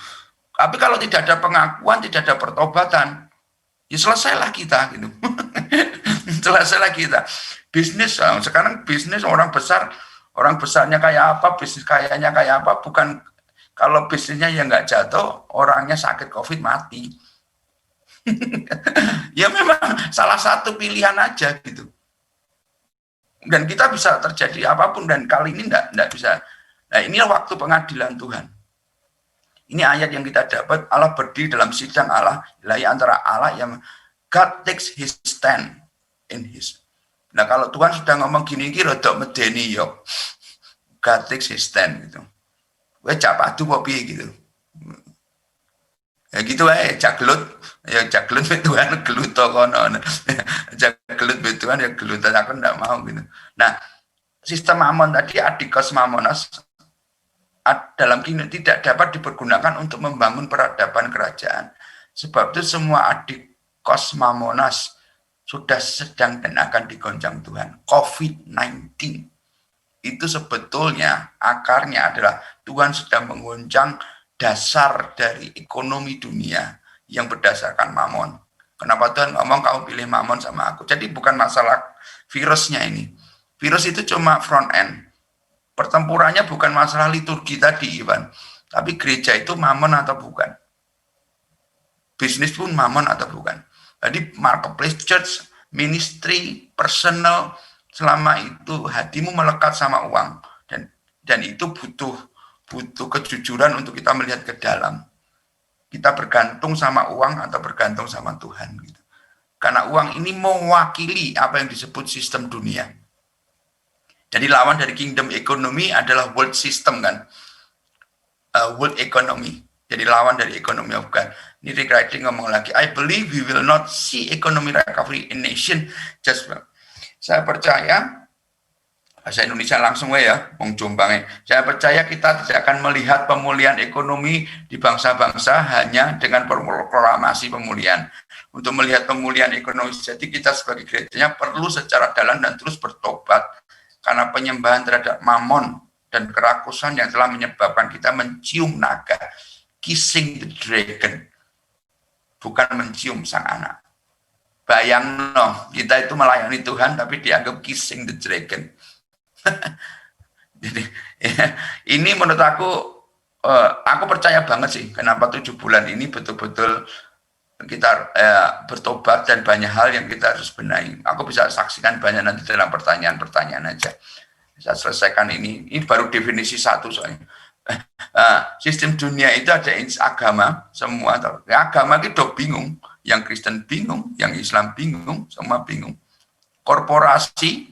Tapi kalau tidak ada pengakuan, tidak ada pertobatan, ya selesailah kita gitu. Selesailah kita. Bisnis, sekarang bisnis orang besarnya kayak apa, bisnis kayaknya kayak apa, bukan kalau bisnisnya yang nggak jatuh, orangnya sakit COVID mati. Ya memang salah satu pilihan aja gitu. Dan kita bisa terjadi apapun, dan kali ini enggak bisa. Nah, inilah waktu pengadilan Tuhan. Ini ayat yang kita dapat, Allah berdiri dalam sidang Allah, ilahi antara Allah yang God takes his stand in his. Nah, kalau Tuhan sudah ngomong gini rodok medeni yo. God takes his stand gitu. Kowe cak padu apa piye gitu. Ya gitu wae, cak gelut Tuhan gelut to kono. Cak gelut Tuhan ya gelutan, aku ndak mau gitu. Nah, sistem Mamon tadi adikos Mamonos dalam kingdom tidak dapat dipergunakan untuk membangun peradaban kerajaan. Sebab itu semua adik kos Mamonas sudah sedang dan akan digoncang Tuhan. COVID-19 itu sebetulnya akarnya adalah Tuhan sedang menggoncang dasar dari ekonomi dunia yang berdasarkan mamon. Kenapa Tuhan ngomong kamu pilih mamon sama aku? Jadi bukan masalah virusnya ini. Virus itu cuma front end. Pertempurannya bukan masalah liturgi tadi, Iwan. Tapi gereja itu mamon atau bukan. Bisnis pun mamon atau bukan. Jadi marketplace, church, ministry, personal, selama itu hatimu melekat sama uang. Dan itu butuh kejujuran untuk kita melihat ke dalam. Kita bergantung sama uang atau bergantung sama Tuhan. Gitu. Karena uang ini mewakili apa yang disebut sistem dunia. Jadi lawan dari kingdom economy adalah world system kan. World economy. Jadi lawan dari ekonomi of God. Ini Rick Riding ngomong lagi, I believe we will not see economy recovery in nation just well. Saya percaya, bahasa Indonesia langsung ya, Wong Jombangnya. Saya percaya kita tidak akan melihat pemulihan ekonomi di bangsa-bangsa hanya dengan proklamasi pemulihan. Untuk melihat pemulihan ekonomi, jadi kita sebagai gerejanya perlu secara dalam dan terus bertobat karena penyembahan terhadap mamon dan kerakusan yang telah menyebabkan kita mencium naga, kissing the dragon, bukan mencium sang anak. Bayang no, kita itu melayani Tuhan tapi dianggap kissing the dragon. Jadi ini menurut aku percaya banget sih kenapa 7 bulan ini betul-betul kita bertobat dan banyak hal yang kita harus benahi. Aku bisa saksikan banyak nanti dalam pertanyaan-pertanyaan aja. Saya selesaikan ini baru definisi 1 soalnya. Sistem dunia itu ada agama semua. Agama itu bingung, yang Kristen bingung, yang Islam bingung, semua bingung. Korporasi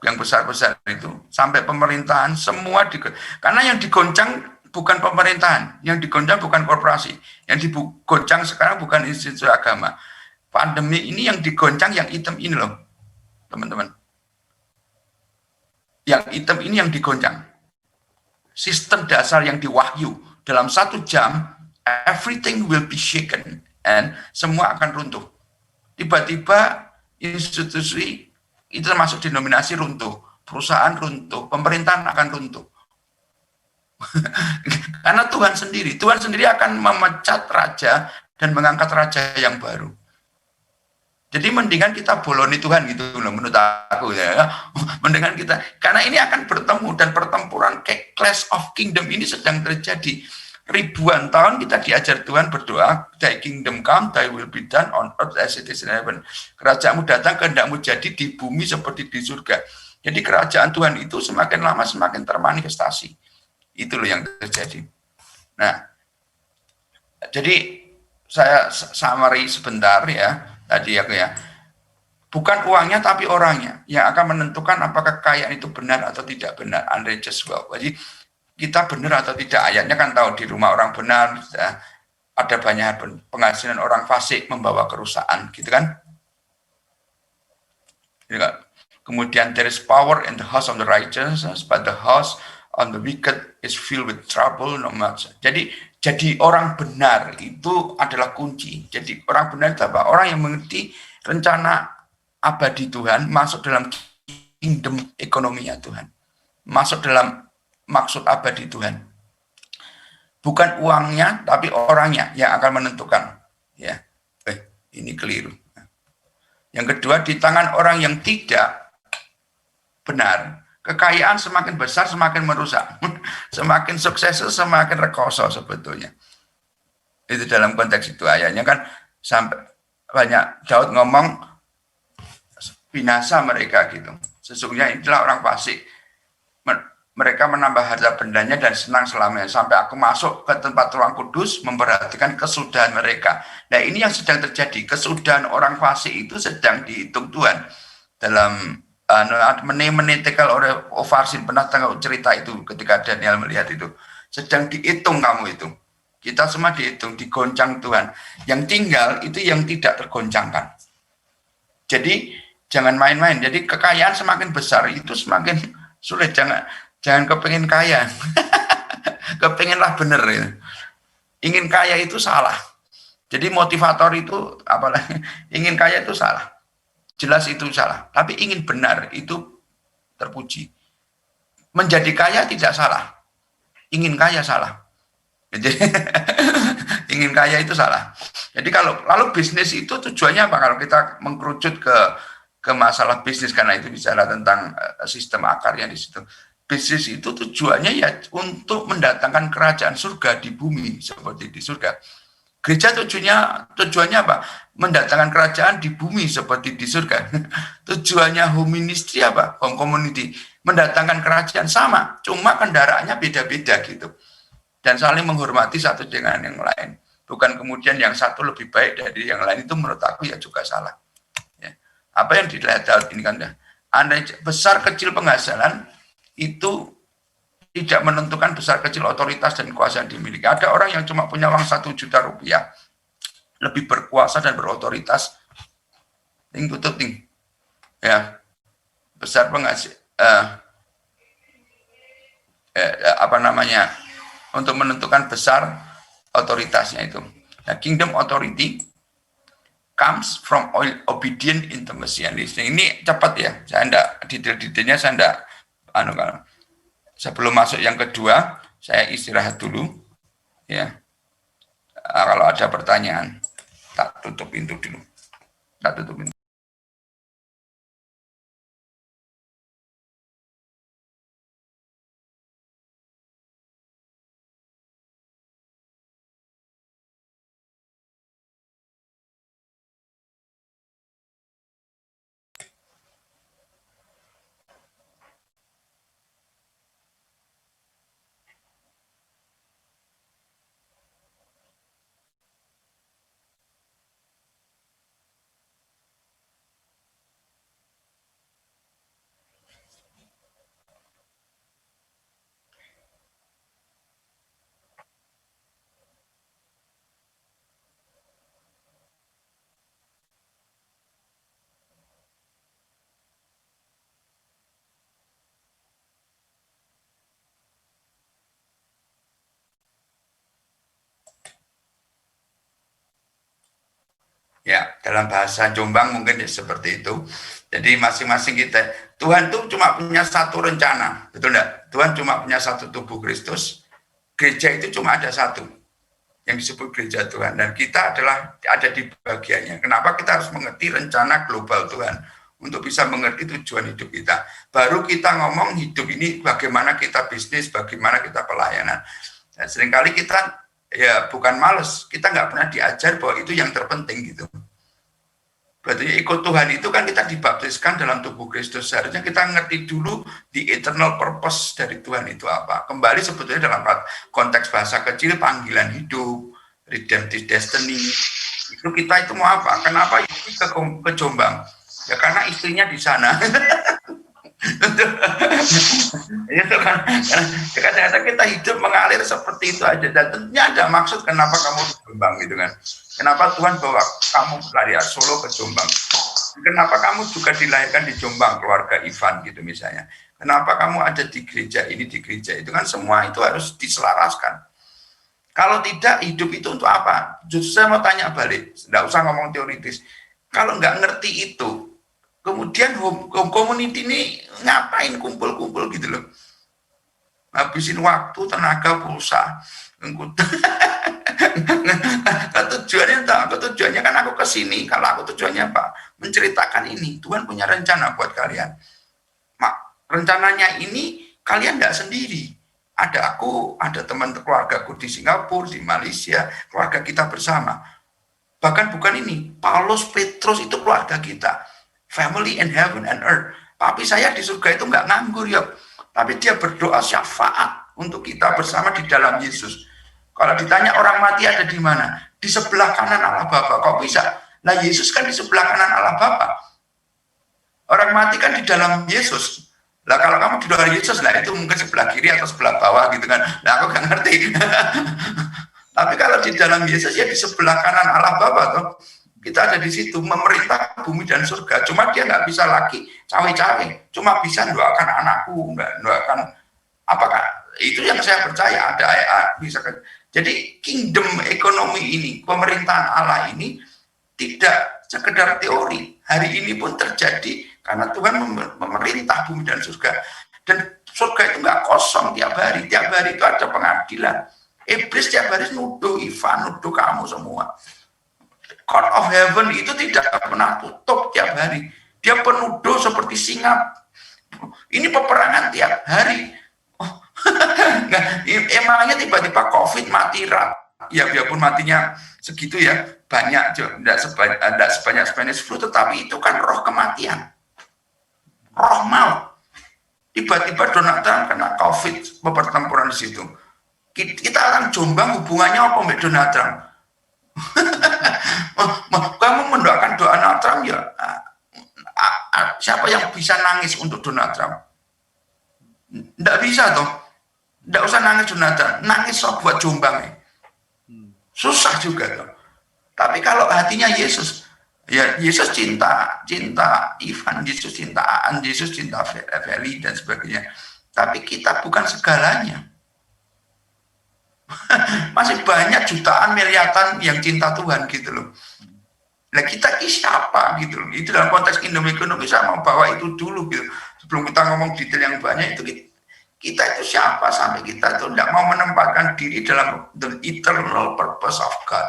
yang besar-besar itu sampai pemerintahan semua karena yang digoncang bukan pemerintahan, yang digoncang bukan korporasi, yang digoncang sekarang bukan institusi agama. Pandemi ini yang digoncang yang hitam ini loh, teman-teman. Yang hitam ini yang digoncang. Sistem dasar yang diwahyu dalam 1 jam, everything will be shaken and semua akan runtuh. Tiba-tiba institusi itu termasuk denominasi runtuh, perusahaan runtuh, pemerintahan akan runtuh. Karena Tuhan sendiri akan memecat raja dan mengangkat raja yang baru. Jadi mendingan kita boloni Tuhan gitu loh menurut aku ya. Mendingan kita, karena ini akan bertemu dan pertempuran clash of kingdom ini sedang terjadi. Ribuan tahun kita diajar Tuhan berdoa, thy kingdom come, thy will be done on earth as it is in heaven. Kerajaanmu datang, kehendakmu jadi di bumi seperti di surga. Jadi kerajaan Tuhan itu semakin lama semakin termanifestasi. Itu loh yang terjadi. Nah, jadi saya summary sebentar ya, tadi ya. Bukan uangnya tapi orangnya yang akan menentukan apakah kekayaan itu benar atau tidak benar. Unrighteous wealth. Jadi kita benar atau tidak, ayatnya kan tahu di rumah orang benar, ada banyak penghasilan orang fasik membawa kerusakan, gitu kan? Kemudian there is power in the house of the righteous, but the house on the wicked is filled with trouble, no matter. Jadi orang benar itu adalah kunci. Jadi orang benar itu apa? Orang yang mengerti rencana abadi Tuhan, masuk dalam kingdom ekonominya Tuhan, masuk dalam maksud abadi Tuhan. Bukan uangnya, tapi orangnya yang akan menentukan. Ya, ini keliru. Yang kedua, di tangan orang yang tidak benar, kekayaan semakin besar semakin merusak, semakin sukses semakin rekoso sebetulnya. Itu dalam konteks itu ayatnya kan sampai banyak Daud ngomong binasa mereka gitu. Sesungguhnya itulah orang fasik. Mereka menambah harta bendanya dan senang selamanya. Sampai aku masuk ke tempat ruang kudus memperhatikan kesudahan mereka. Nah ini yang sedang terjadi. Kesudahan orang fasik itu sedang dihitung Tuhan. Dalam menitekel oleh Ofarsin pernah cerita itu ketika Daniel melihat itu. Sedang dihitung kamu itu. Kita semua dihitung, digoncang Tuhan. Yang tinggal itu yang tidak tergoncangkan. Jadi jangan main-main. Jadi kekayaan semakin besar itu semakin sulit. Jangan kepengen kaya. kepengenlah bener ya. Ingin kaya itu salah. Jadi motivator itu apalagi ingin kaya itu salah. Jelas itu salah. Tapi ingin benar itu terpuji. Menjadi kaya tidak salah. Ingin kaya salah. Jadi ingin kaya itu salah. Jadi kalau lalu bisnis itu tujuannya apa? Kalau kita mengkerucut ke masalah bisnis, karena itu bicara tentang sistem akarnya di situ. Bisnis itu tujuannya ya untuk mendatangkan kerajaan surga di bumi seperti di surga. Gereja tujuannya apa? Mendatangkan kerajaan di bumi seperti di surga. Tujuannya home ministry apa? Home community. Mendatangkan kerajaan sama, cuma kendaraannya beda-beda gitu. Dan saling menghormati satu dengan yang lain. Bukan kemudian yang satu lebih baik dari yang lain, itu menurut aku ya juga salah. Ya. Apa yang dilihat Daud ini kan, andai besar kecil penghasilan itu tidak menentukan besar kecil otoritas dan kuasa yang dimiliki. Ada orang yang cuma punya uang 1 juta rupiah, lebih berkuasa dan berotoritas. Ya, besar penghasilan, untuk menentukan besar otoritasnya itu. Nah, kingdom authority comes from obedient intimacy. Ini cepat ya, saya enggak detail-detailnya saya enggak sebelum masuk yang kedua, saya istirahat dulu ya. Kalau ada pertanyaan, tak tutup pintu dulu. Tak tutup pintu. Ya, dalam bahasa Jombang mungkin ya seperti itu. Jadi masing-masing kita, Tuhan tuh cuma punya satu rencana, betul enggak? Tuhan cuma punya satu tubuh Kristus, gereja itu cuma ada satu, yang disebut gereja Tuhan. Dan kita adalah ada di bagiannya. Kenapa kita harus mengerti rencana global Tuhan? Untuk bisa mengerti tujuan hidup kita. Baru kita ngomong hidup ini bagaimana kita bisnis, bagaimana kita pelayanan. Dan seringkali kita ya bukan males, kita nggak pernah diajar bahwa itu yang terpenting gitu. Berarti ikut Tuhan itu kan kita dibaptiskan dalam tubuh Kristus. Seharusnya kita ngerti dulu the eternal purpose dari Tuhan itu apa. Kembali sebetulnya dalam konteks bahasa kecil, panggilan hidup, redemptive destiny. Itu kita itu mau apa? Kenapa itu ke Jombang? Ya karena istrinya di sana. Itu kan kadang-kadang kita hidup mengalir seperti itu aja, dan tentunya ada maksud kenapa kamu di Jombang gitu kan. Kenapa Tuhan bawa kamu dari Solo ke Jombang? Kenapa kamu juga dilahirkan di Jombang, keluarga Ivan gitu misalnya. Kenapa kamu ada di gereja ini, di gereja itu, kan semua itu harus diselaraskan. Kalau tidak, hidup itu untuk apa? Justru saya mau tanya balik, tidak usah ngomong teoritis. Kalau nggak ngerti itu, kemudian home community ini ngapain kumpul-kumpul gitu loh. Habisin waktu, tenaga, pulsa. Tujuannya kan aku kesini. Kalau aku tujuannya apa? Menceritakan ini. Tuhan punya rencana buat kalian. Rencananya ini kalian tidak sendiri. Ada aku, ada teman keluargaku di Singapura, di Malaysia, keluarga kita bersama. Bahkan bukan ini, Paulus, Petrus itu keluarga kita. Family in heaven and earth. Papi saya di surga itu nggak nganggur ya, tapi dia berdoa syafaat untuk kita bersama di dalam Yesus. Kalau ditanya orang mati ada di mana? Di sebelah kanan Allah Bapa. Kok bisa? Nah Yesus kan di sebelah kanan Allah Bapa. Orang mati kan di dalam Yesus. Lah kalau kamu di luar Yesus, lah itu mungkin sebelah kiri atau sebelah bawah gitu kan. Nah aku nggak ngerti. Tapi kalau di dalam Yesus ya di sebelah kanan Allah Bapa tuh. Kita ada di situ memerintah bumi dan surga. Cuma dia nggak bisa lagi cawe-cawe. Cuma bisa doakan anakku, doakan apakah Itu yang saya percaya ada bisa. Jadi kingdom ekonomi ini, pemerintahan Allah ini tidak sekedar teori. Hari ini pun terjadi karena Tuhan memerintah bumi dan surga. Dan surga itu nggak kosong tiap hari. Tiap hari itu ada pengadilan. Iblis tiap hari nuduh Ivan, nuduh kamu semua. Court of Heaven itu tidak pernah tutup tiap hari. Dia penuduh seperti singa. Ini peperangan tiap hari. Nah, emangnya tiba-tiba COVID mati rat. Ya biarpun matinya segitu ya, banyak, tidak sebanyak Spanish flu, tetapi itu kan roh kematian. Roh maut. Tiba-tiba Donald Trump kena COVID, pertempuran di situ. Kita akan Jombang hubungannya apa dengan Donald Trump? Kamu mendoakan Donald Trump ya? Siapa yang bisa nangis untuk Donald Trump? Tidak bisa toh. Tidak usah nangis Donald Trump. Nangis so buat Jombang. Susah juga toh. Tapi kalau hatinya Yesus, ya Yesus cinta Ivan, Yesus cinta Aan, Yesus cinta Feli dan sebagainya. Tapi kita bukan segalanya. Masih banyak jutaan miliaran yang cinta Tuhan gitu loh. Nah kita ini siapa gitu loh. Itu dalam konteks ekonomi saya mau bawa itu dulu gitu. Sebelum kita ngomong detail yang banyak itu kita itu siapa sampai kita itu tidak mau menempatkan diri dalam the eternal purpose of God.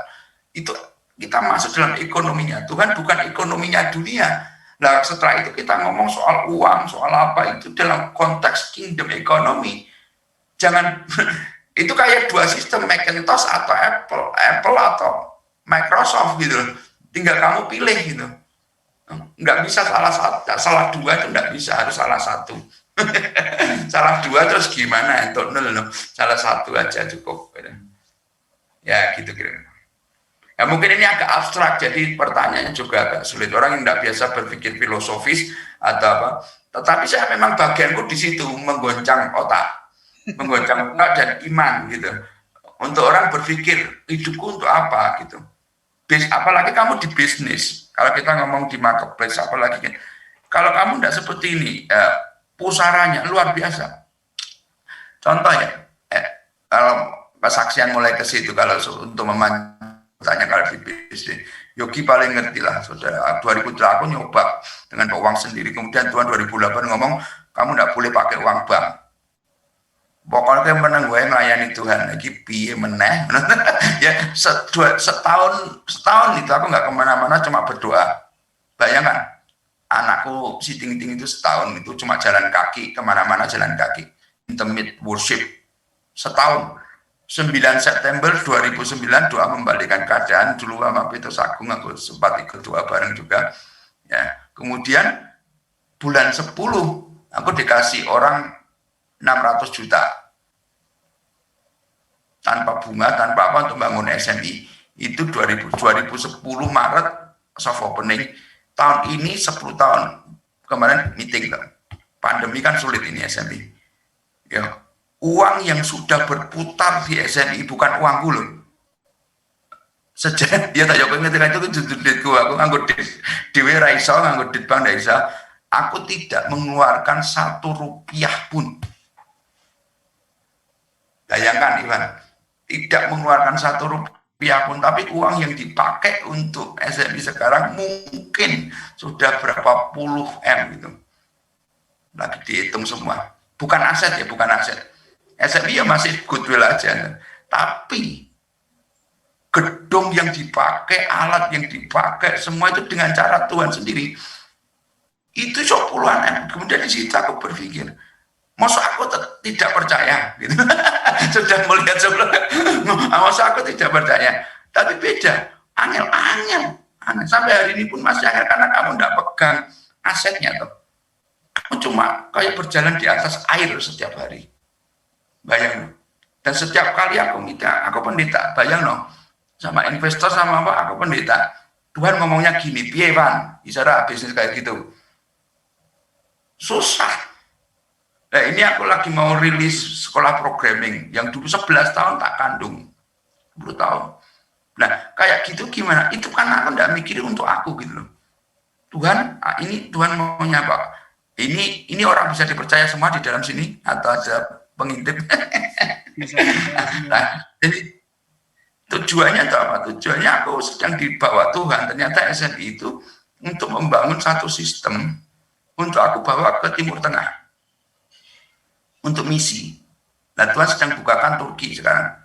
Itu kita masuk dalam ekonominya Tuhan, bukan ekonominya dunia. Nah setelah itu kita ngomong soal uang, soal apa itu dalam konteks kingdom ekonomi. Jangan itu kayak dua sistem, Macintosh atau Apple atau Microsoft gitu. Tinggal kamu pilih gitu. Nggak bisa salah dua itu nggak bisa, harus salah satu. Salah dua terus gimana? Untuk nol, salah satu aja cukup. Ya gitu kira-kira. Ya mungkin ini agak abstrak, jadi pertanyaannya juga agak sulit. Orang yang tidak biasa berpikir filosofis atau apa. Tetapi saya memang bagianku di situ menggoncang otak dan iman gitu. Untuk orang berpikir hidupku untuk apa gitu. Apalagi kamu di bisnis. Kalau kita ngomong di marketplace, apalagi kalau kamu tidak seperti ini, pusaranya luar biasa. Contoh ya, kalau kesaksian mulai ke situ kalau untuk tanya kalau di bisnis, Yogi paling ngerti lah, saudara. 2008 aku nyoba dengan uang sendiri. Kemudian Tuhan 2008 ngomong, kamu tidak boleh pakai uang bank. Pokoknya menang gue melayani Tuhan lagi piye meneh. Ya setahun itu aku nggak kemana-mana, cuma berdoa. Bayangkan anakku si Ting Ting itu setahun itu cuma jalan kaki kemana-mana, jalan kaki intimate worship setahun. 9 September 2009 doa membalikan keadaan dulu sama Petrus Agung, aku sempat ikut doa bareng juga. Ya kemudian bulan 10 aku dikasih orang 600 juta tanpa bunga, tanpa apa untuk bangun SMI. Itu 2010 Maret soft opening. Tahun ini 10 tahun kemarin meeting loh. Pandemi kan sulit ini SMI. Ya, uang yang sudah berputar di SMI bukan uangku loh. Sejak dia tak jawab ngetika itu duitku, aku nganggo dhewe ra iso, nganggo duit bank ndak iso. Aku tidak mengeluarkan 1 rupiah pun. Bayangkan Iwan, tidak mengeluarkan 1 rupiah pun, tapi uang yang dipakai untuk SMI sekarang mungkin sudah berapa puluh M gitu. Lagi dihitung semua. Bukan aset ya, bukan aset. SMI ya masih goodwill aja. Tapi gedung yang dipakai, alat yang dipakai, semua itu dengan cara Tuhan sendiri. Itu puluhan M. Kemudian di situ aku berpikir, masa aku tidak percaya gitu. Sudah melihat sebelumnya, masa aku tidak percaya. Tapi beda, angel. Sampai hari ini pun masih angel karena kamu tidak pegang asetnya tuh. Kamu cuma kayak berjalan di atas air setiap hari. Bayang. Dan setiap kali aku pendeta, bayang no, sama investor sama apa, aku pendeta. Tuhan ngomongnya gini, piye Van, bicara bisnis kayak gitu. Susah. Nah ini aku lagi mau rilis sekolah programming yang dulu 11 tahun tak kandung, 10 tahun. Nah kayak gitu gimana? Itu kan aku tidak mikirin untuk aku gitu loh. Tuhan, ini Tuhan maunya apa? Ini orang bisa dipercaya semua di dalam sini atau ada pengintip. Bisa. Nah, jadi tujuannya itu apa? Tujuannya aku sedang dibawa Tuhan. Ternyata SNI itu untuk membangun satu sistem untuk aku bawa ke Timur Tengah untuk misi. Nah, Tuhan sedang bukakan Turki sekarang.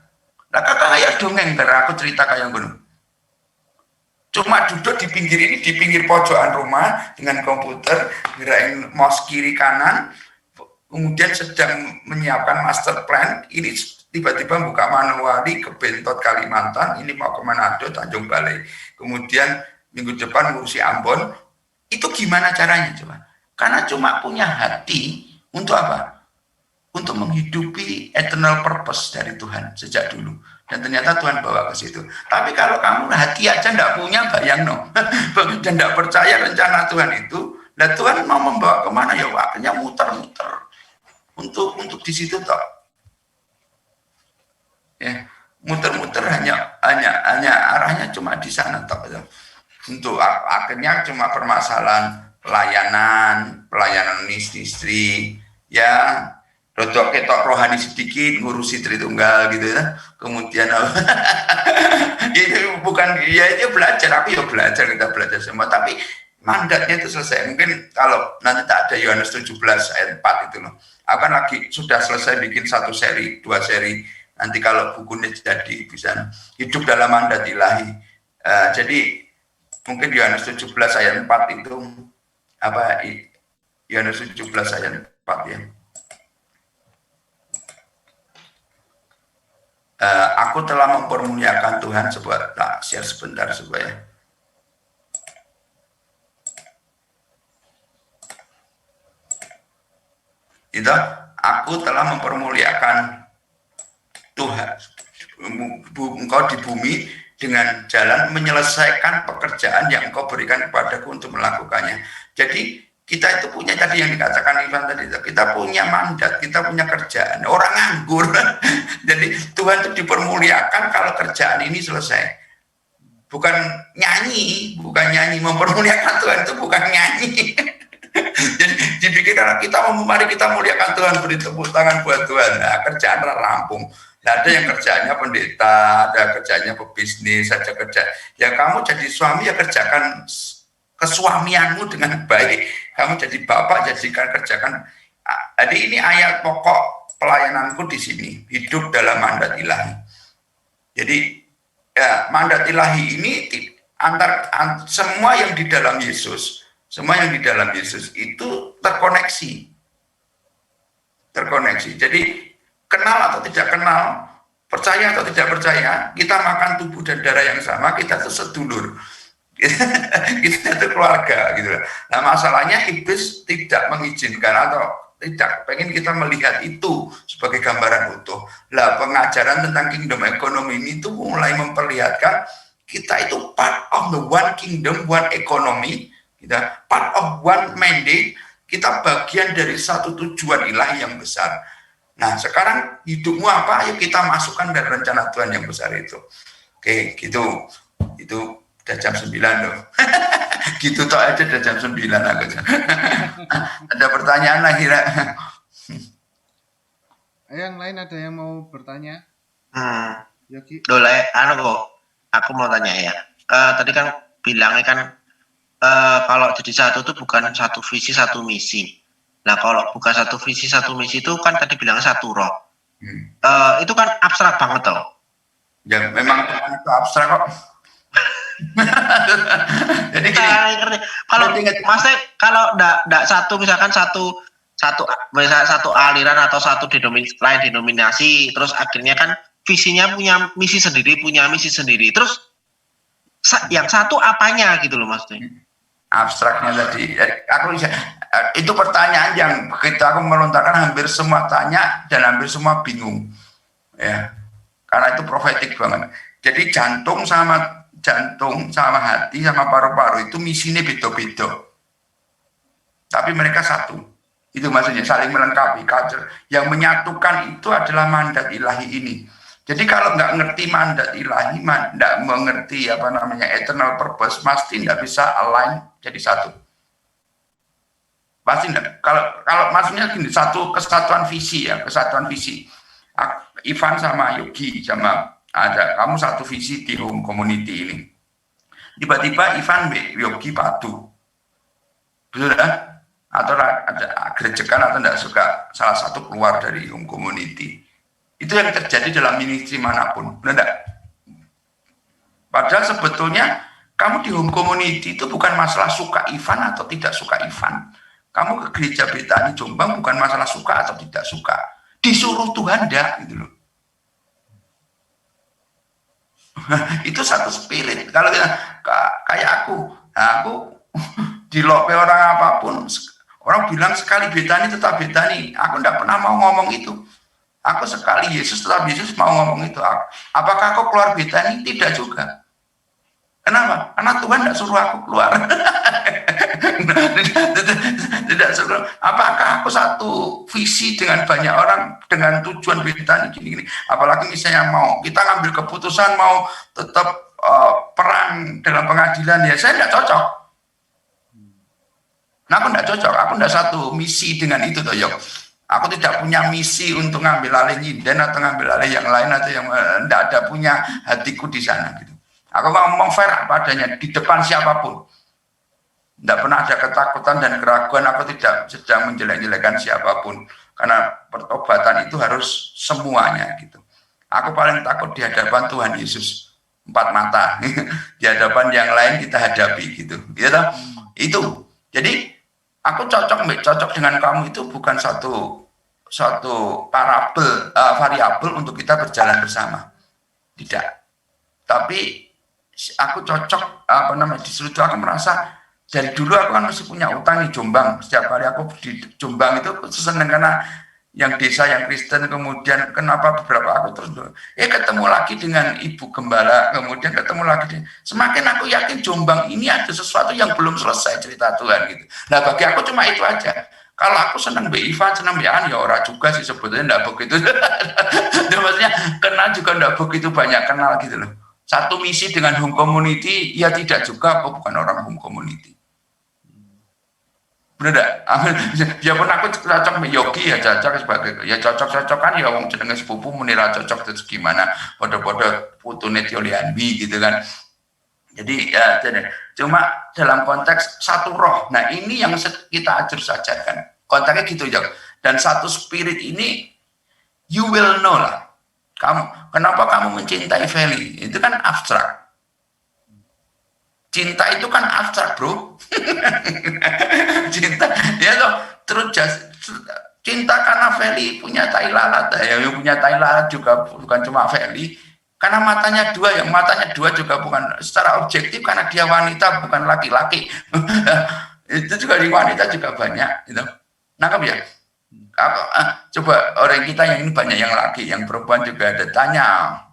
Nah, kakak kayak dongeng karena aku cerita kayak gunung. Cuma duduk di pinggir ini, di pinggir pojokan rumah dengan komputer, gerakin mouse kiri kanan, kemudian sedang menyiapkan master plan. Ini tiba-tiba buka Manowari ke Bentot Kalimantan, ini mau ke Manado, Tanjung Balai. Kemudian minggu depan ngurusi Ambon. Itu gimana caranya coba? Karena cuma punya hati untuk apa? Untuk menghidupi eternal purpose dari Tuhan sejak dulu. Dan ternyata Tuhan bawa ke situ. Tapi kalau kamu hati aja enggak punya, bayang no. Dan enggak percaya rencana Tuhan itu, dan Tuhan mau membawa kemana ya akhirnya muter-muter untuk di situ toh. Ya, muter-muter hanya arahnya cuma di sana toh. Untuk akhirnya cuma permasalahan pelayanan istri, ya rodok ketok rohani sedikit, ngurusi Tritunggal gitu ya. Kemudian itu bukan ya itu belajar, aku ya belajar, kita belajar semua, tapi mandatnya itu selesai. Mungkin kalau nanti tak ada Yohanes 17 ayat 4 itu loh. Akan lagi sudah selesai bikin 1 seri, 2 seri. Nanti kalau bukunya jadi bisa hidup dalam mandat ilahi. Jadi mungkin Yohanes 17 ayat 4 itu apa? Yohanes 17 ayat 4 ya. Aku telah mempermuliakan Tuhan sebuah tak share sebentar supaya itu aku telah mempermuliakan Tuhan engkau di bumi dengan jalan menyelesaikan pekerjaan yang engkau berikan kepadaku untuk melakukannya. Jadi kita itu punya tadi yang dikatakan Ivan tadi, kita punya mandat, kita punya kerjaan. Orang nganggur. Jadi Tuhan itu dipermuliakan kalau kerjaan ini selesai. Bukan nyanyi, mempermuliakan Tuhan itu bukan nyanyi. Jadi dipikir karena mari kita muliakan Tuhan, beri tepuk tangan buat Tuhan. Nah, kerjaan rampung. Nah, ada yang kerjaannya pendeta, ada kerjaannya pebisnis, ada kerja. Ya kamu jadi suami ya kerjakan kesuamianmu dengan baik. Kamu jadi bapak, kerjakan. Jadi ini ayat pokok pelayananku di sini, hidup dalam mandat ilahi. Jadi ya, mandat ilahi ini semua yang di dalam Yesus, itu terkoneksi. Jadi kenal atau tidak kenal, percaya atau tidak percaya, kita makan tubuh dan darah yang sama, kita itu sedulur. Kita itu keluarga gitu. Nah, masalahnya iblis tidak mengizinkan atau tidak pengen kita melihat itu sebagai gambaran utuh. Lah, pengajaran tentang kingdom economy ini tuh mulai memperlihatkan kita itu part of the one kingdom, one economy, kita part of one mandate, kita bagian dari satu tujuan ilahi yang besar. Nah, sekarang hidupmu apa? Ayo kita masukkan dari rencana Tuhan yang besar itu. Oke, gitu. Itu udah jam 9 loh. Gitu toh aja udah jam 9 aku. Ada pertanyaan lagi, Ra? Yang lain ada yang mau bertanya? Yogi. Boleh, kok. Aku mau tanya ya. Tadi kan bilangnya kan kalau jadi satu itu bukan satu visi, satu misi. Nah, kalau bukan satu visi, satu misi itu kan tadi bilangnya satu roh. Itu kan abstrak banget toh. Ya, memang itu abstrak kok. Jadi gini, kalau maksudnya kalau enggak satu misalkan satu aliran atau satu denominasi terus akhirnya kan visinya punya misi sendiri, terus yang satu apanya gitu loh maksudnya. Abstraknya tadi aku itu pertanyaan yang aku melontarkan hampir semua tanya dan hampir semua bingung ya, karena itu profetik banget. Jadi jantung sama hati sama paru-paru itu misinya beda-beda, tapi mereka satu. Itu maksudnya saling melengkapi. Culture yang menyatukan itu adalah mandat ilahi ini. Jadi kalau nggak ngerti mandat ilahi, nggak mengerti apa namanya eternal purpose, pasti nggak bisa align jadi satu. Pasti enggak. Kalau maksudnya gini, satu kesatuan visi ya, kesatuan visi. Ivan sama Yogi sama ada kamu satu visi di home community ini. Tiba-tiba Ivan Yogi padu. Betul kan? Atau ada gerejekan atau tidak suka salah satu keluar dari home community. Itu yang terjadi dalam ministry manapun. Benar enggak? Padahal sebetulnya kamu di home community itu bukan masalah suka Ivan atau tidak suka Ivan. Kamu ke gereja Betani Jombang bukan masalah suka atau tidak suka. Disuruh Tuhan enggak gitu loh. Itu satu spirit. Kalau kayak aku di lope orang apapun, orang bilang sekali Betani tetap Betani. Aku enggak pernah mau ngomong itu. Aku sekali Yesus tetap Yesus mau ngomong itu. Apakah aku keluar Betani? Tidak juga. Kenapa? Karena Tuhan tidak suruh aku keluar. Tidak suruh. Apakah aku satu visi dengan banyak orang dengan tujuan Betani gini-gini? Apalagi misalnya mau kita ngambil keputusan mau tetap perang dalam pengadilan ya, saya tidak cocok. Nah, aku tidak cocok. Aku tidak satu misi dengan itu, toh, Yok. Aku tidak punya misi untuk ngambil alih nyinden atau ngambil alih yang lain atau yang tidak ada punya hatiku di sana gitu. Aku ngomong fair padanya di depan siapapun. Tidak pernah ada ketakutan dan keraguan. Aku tidak sedang menjelek-jelekan siapapun. Karena pertobatan itu harus semuanya gitu. Aku paling takut di hadapan Tuhan Yesus. 4 mata. Di hadapan yang lain kita hadapi gitu. Ya, itu. Jadi aku cocok dengan kamu itu bukan satu variabel untuk kita berjalan bersama. Tidak. Tapi aku cocok di situ aku merasa dari dulu aku kan masih punya utang di Jombang. Setiap kali aku di Jombang itu senang karena yang desa yang Kristen, kemudian kenapa beberapa aku terus ketemu lagi dengan Ibu Gembala, kemudian ketemu lagi semakin aku yakin Jombang ini ada sesuatu yang belum selesai cerita Tuhan gitu. Nah bagi aku cuma itu aja. Kalau aku senang Mbak Ivan, senang Mbak An, ya orang juga sih sebetulnya enggak begitu. Maksudnya kenal juga enggak begitu banyak kenal gitu loh. Satu misi dengan home community, ya tidak juga, aku bukan orang home community. Bener enggak? Ya pun aku cocok Yogi ya cocok sebagai ya cocok kan ya wong jenenge sepupu menira cocok terus gimana podo-podo putune Tiolianbi gitu kan. Jadi ya cuma dalam konteks satu roh. Nah, ini yang kita ajarkan. Konteksnya gitu ya. Dan satu spirit ini you will know lah. Kenapa kamu mencintai Feli? Itu kan abstrak. Cinta itu kan abstrak, bro. Cinta, ya toh. Terus cinta karena Feli punya tai lalat. Ya, yang punya tai lalat juga bukan cuma Feli. Karena matanya dua juga bukan secara objektif karena dia wanita bukan laki-laki. Itu juga di wanita juga banyak. Gitu. Nangkep ya? Coba orang kita yang ini banyak yang laki, yang perempuan juga ada tanya,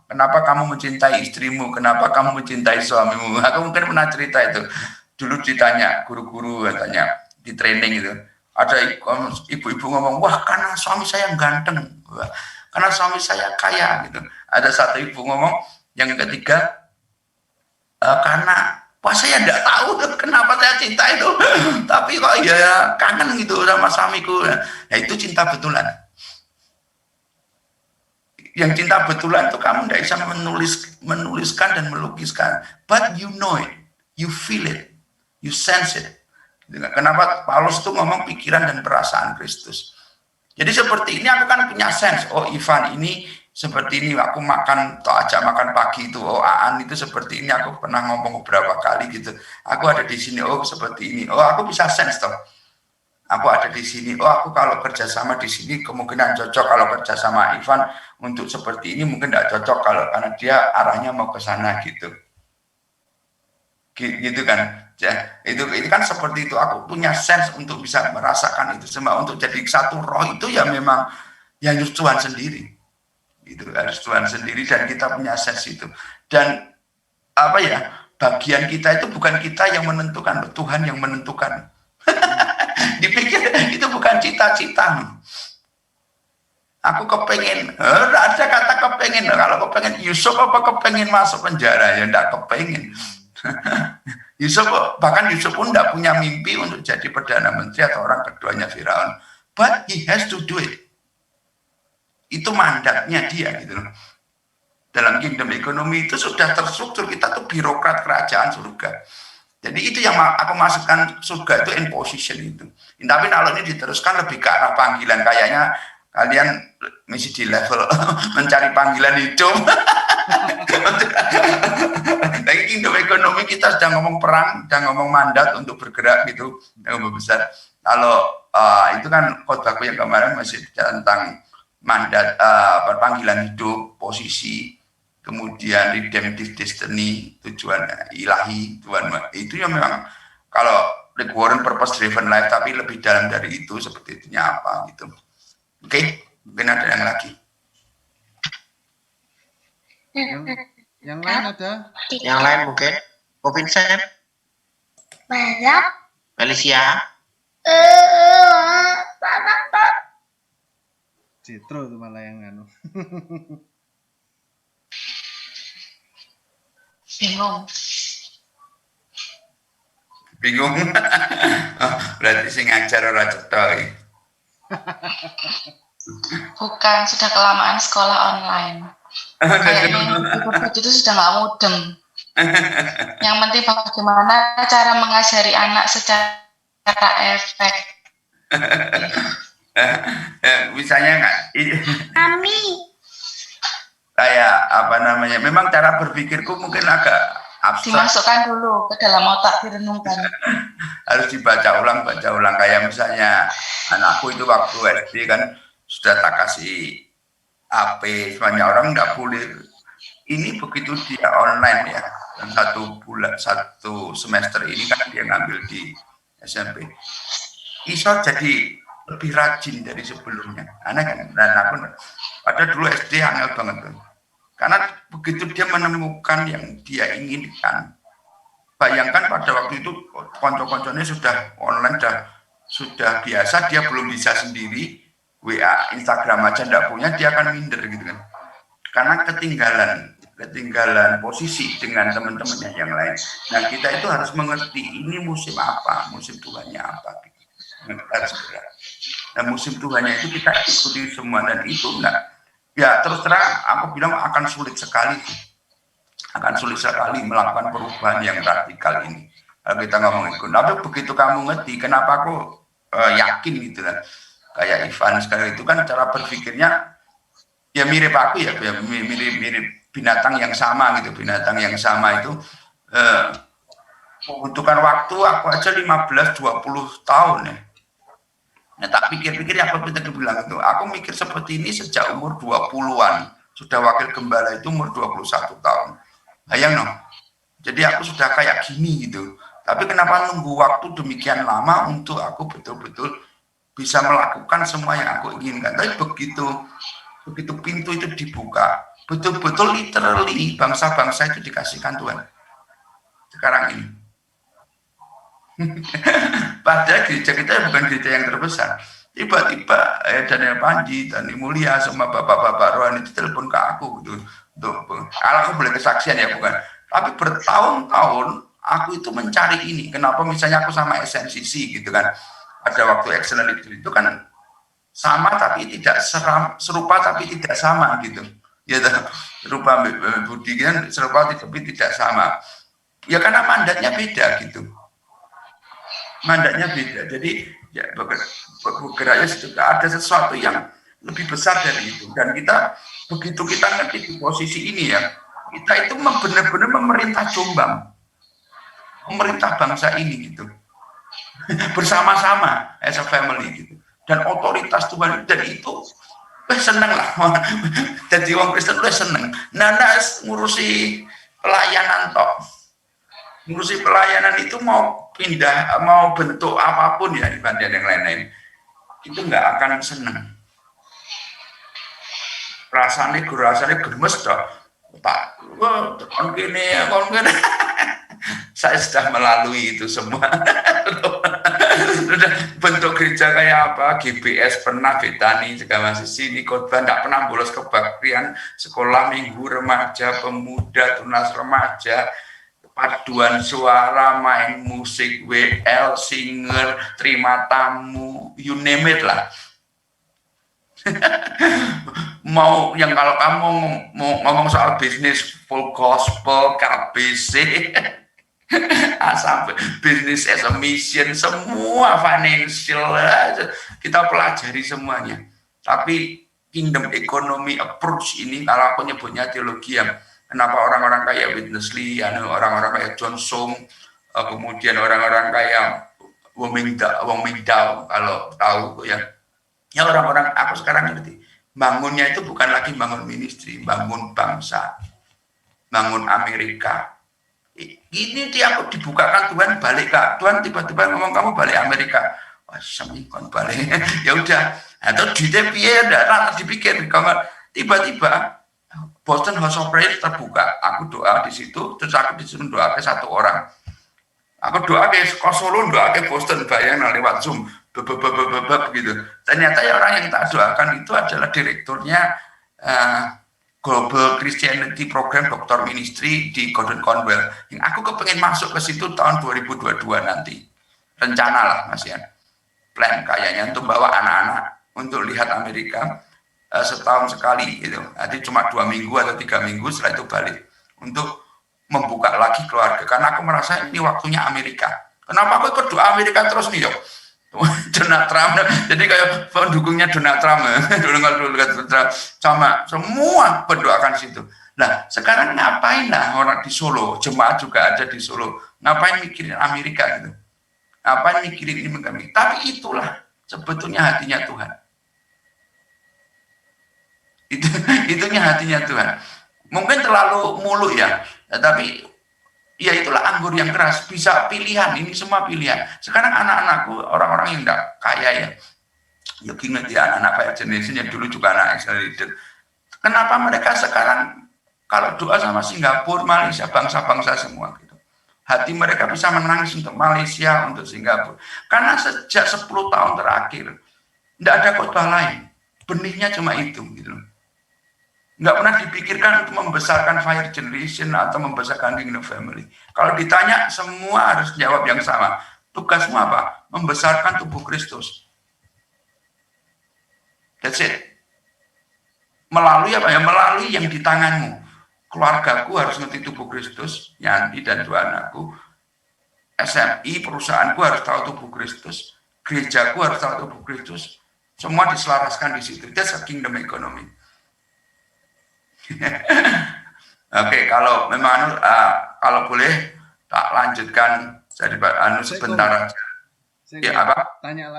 kenapa kamu mencintai istrimu, kenapa kamu mencintai suamimu? Aku mungkin pernah cerita itu. Dulu ditanya guru-guru katanya di training itu, ada ibu-ibu ngomong, wah karena suami saya ganteng, wah, karena suami saya kaya gitu. Ada satu ibu ngomong, yang ketiga karena wah saya tidak tahu kenapa saya cinta itu, tapi kok ya kangen gitu sama suamiku. Ya itu cinta betulan. Yang cinta betulan itu kamu tidak bisa menuliskan dan melukiskan, but you know it, you feel it, you sense it. Kenapa Paulus itu ngomong pikiran dan perasaan Kristus. Jadi seperti ini aku kan punya sense, oh Ivan ini seperti ini, aku makan atau ajak makan pagi itu, oh Aan itu seperti ini, aku pernah ngomong beberapa kali gitu, aku ada di sini, oh seperti ini, oh aku bisa sense toh, aku ada di sini, oh aku kalau kerjasama di sini kemungkinan cocok, kalau kerjasama Ivan untuk seperti ini mungkin tidak cocok kalau karena dia arahnya mau ke sana gitu kan. Ya, itu kan seperti itu, aku punya sense untuk bisa merasakan itu semua, untuk jadi satu roh itu ya memang yang harus Tuhan sendiri. Itu harus Tuhan sendiri dan kita punya sense itu. Dan bagian kita itu bukan kita yang menentukan, Tuhan yang menentukan. Dipikir itu bukan cita-cita. Aku kepengen, ada kata kepengen. Kalau kepengen Yusuf apa kepengen masuk penjara? Ya enggak kepengen. Yusuf, bahkan Yusuf pun tidak punya mimpi untuk jadi Perdana Menteri atau orang keduanya Firaun. But he has to do it. Itu mandatnya dia gitu loh. Dalam kingdom ekonomi itu sudah terstruktur, kita tuh birokrat kerajaan surga. Jadi itu yang aku masukkan surga itu in position itu. Tapi kalau ini diteruskan lebih ke arah panggilan, kayaknya kalian masih di level mencari panggilan hidup. Lagi kingdom ekonomi kita sedang ngomong perang, sedang ngomong mandat untuk bergerak gitu, yang besar. Kalau itu kan khotbahku yang kemarin masih tentang mandat, panggilan hidup, posisi, kemudian redemptive destiny, tujuan ilahi, Tuhan. Itu yang memang kalau Rick Warren purpose driven life, tapi lebih dalam dari itu seperti itunya apa gitu. Oke, mungkin ada yang lagi. Yang lain ada? Yang lain mungkin? Ko Vincent? Balap. Felicia? Citro tuh malah yang anu. Bingung. Berarti sing ngajar ora cetha. Bukan, sudah kelamaan sekolah online. Kayaknya itu sudah nggak mudeng. Yang penting bagaimana cara mengajari anak secara efek. Misalnya nggak? Kami. Kayak apa namanya? Memang cara berpikirku mungkin agak abstrak. Dimasukkan dulu ke dalam otak, direnungkan. Harus baca ulang. Kayak misalnya anakku itu waktu SD kan sudah tak kasih HP, semuanya orang nggak boleh. Ini begitu dia online ya, dan satu semester ini kan dia ngambil di SMP. Iso jadi lebih rajin dari sebelumnya. Aneh kan? Dan aku pada dulu SD angel banget tuh. Karena begitu dia menemukan yang dia inginkan. Bayangkan pada waktu itu konco-konconya sudah online, sudah biasa, dia belum bisa sendiri. WA, Instagram aja enggak punya, dia akan minder gitu kan. Karena ketinggalan posisi dengan teman-temannya yang lain. Nah, kita itu harus mengerti ini musim apa, musim Tuhannya apa gitu. Harus segera. Nah, musim Tuhannya itu kita ikuti semua, dan itu enggak. Ya, terus terang aku bilang akan sulit sekali melakukan perubahan yang radikal ini. Kalau kita ngomongin itu. Tapi begitu kamu ngerti, kenapa aku yakin gitu kan. Kayak Ivan sekarang itu kan cara berpikirnya ya mirip aku ya mirip binatang yang sama gitu. Binatang yang sama itu membutuhkan waktu aku aja 15-20 tahun ya. Nah, tak pikir-pikir apa Peter bilang itu, aku mikir seperti ini sejak umur 20-an. Sudah wakil gembala itu umur 21 tahun. Bayang no. Jadi aku sudah kayak gini gitu. Tapi kenapa nunggu waktu demikian lama untuk aku betul-betul bisa melakukan semua yang aku inginkan. Tapi begitu pintu itu dibuka, betul-betul literally bangsa-bangsa itu dikasihkan Tuhan. Sekarang ini. Padahal gereja kita bukan gereja yang terbesar. Tiba-tiba Daniel Panji, Dani Mulia, sama bapak-bapak rohani itu telepon ke aku gitu. Kalau aku boleh kesaksian ya bukan. Tapi bertahun-tahun aku itu mencari ini. Kenapa misalnya aku sama SMCC gitu kan. Ada waktu excellent itu kan sama tapi tidak serupa tapi tidak sama gitu. Ya serupa Budi kan serupa tapi tidak sama. Ya karena mandatnya beda gitu. Mandatnya beda. Jadi ya bergeraknya ada sesuatu yang lebih besar dari itu. Dan kita begitu kita ngerti di posisi ini ya, kita itu benar-benar memerintah Jombang. Memerintah bangsa ini gitu. Bersama-sama as a family gitu. Dan otoritas Tuhan dan itu seneng lah. Jadi orang Kristen udah seneng. Nanda ngurusi pelayanan toh. Ngurusi pelayanan itu mau pindah, mau bentuk apapun ya dibanding yang lain-lain. Itu nggak akan seneng. Rasanya gemes toh. Pak, kon kene. Saya sudah melalui itu semua. Bentuk gereja kayak apa, GBS pernah, Betani juga masih sini, khotbah tidak pernah bolos kebaktian, sekolah minggu remaja, pemuda, tunas remaja, paduan suara, main musik, WL, singer, terima tamu, you name it lah. Mau yang kalau kamu mau ngomong soal bisnis full gospel, KBC, sampai bisnis as a mission, semua financial kita pelajari semuanya. Tapi kingdom economy approach ini, kalau aku nyebutnya teologi yang kenapa orang-orang kayak Witness Lee, orang-orang kayak John Sung, kemudian orang-orang kayak Wong Mingdao, kalau tahu ya orang-orang aku sekarang ngerti, bangunnya itu bukan lagi bangun ministry, bangun bangsa, bangun Amerika. Ini dia aku dibukakan Tuhan balik Kak. Tuhan tiba-tiba ngomong kamu balik Amerika. Wah, semikon balik. Ya udah. Atau di TPI enggak dipikir kalau tiba-tiba Boston House of Prayer terbuka. Aku doa di situ, terus aku disuruh doa ke satu orang. Aku doa ke Solo, doa ke Boston, bayang lewat Zoom, gitu. Ternyata ya orang yang tak doakan itu adalah direkturnya Global Christianity Program Doctor Ministry di Gordon Conwell. Yang aku kepengen masuk ke situ tahun 2022 nanti. Rencana lah Mas Yan. Plan kayaknya untuk bawa anak-anak untuk lihat Amerika setahun sekali gitu. Nanti cuma 2 minggu atau 3 minggu, setelah itu balik untuk membuka lagi keluarga. Karena aku merasa ini waktunya Amerika. Kenapa aku ikut doa Amerika terus nih yuk? Donald Trump, jadi kayak pendukungnya Donald Trump, sama semua berdoakan situ. Nah, sekarang ngapain lah orang di Solo, jemaat juga ada di Solo, ngapain mikirin Amerika gitu? Ngapain mikirin ini kami? Tapi itulah sebetulnya hatinya Tuhan. Itunya hatinya Tuhan. Mungkin terlalu muluk ya, tapi ya itulah anggur yang keras, bisa pilihan, ini semua pilihan. Sekarang anak-anakku, orang-orang yang enggak kaya ya ingat ya anak-anak kayak generation yang dulu juga anak accelerated. Kenapa mereka sekarang kalau doa sama Singapura, Malaysia, bangsa-bangsa semua gitu. Hati mereka bisa menangis untuk Malaysia, untuk Singapura. Karena sejak 10 tahun terakhir, enggak ada khotbah lain. Benihnya cuma itu gitu. Nggak pernah dipikirkan untuk membesarkan Fire Generation atau membesarkan Kingdom Family. Kalau ditanya, semua harus jawab yang sama. Tugasmu apa? Membesarkan tubuh Kristus. That's it. Melalui apa ya? Melalui yang di tanganmu. Keluargaku harus ngerti tubuh Kristus, Yanti dan 2 anakku. SMI, perusahaanku harus tahu tubuh Kristus. Gerejaku harus tahu tubuh Kristus. Semua diselaraskan di situ. That's a kingdom economy. Oke, kalau memang kalau boleh tak lanjutkan jadi sebentar aja. Ya apa? Tanya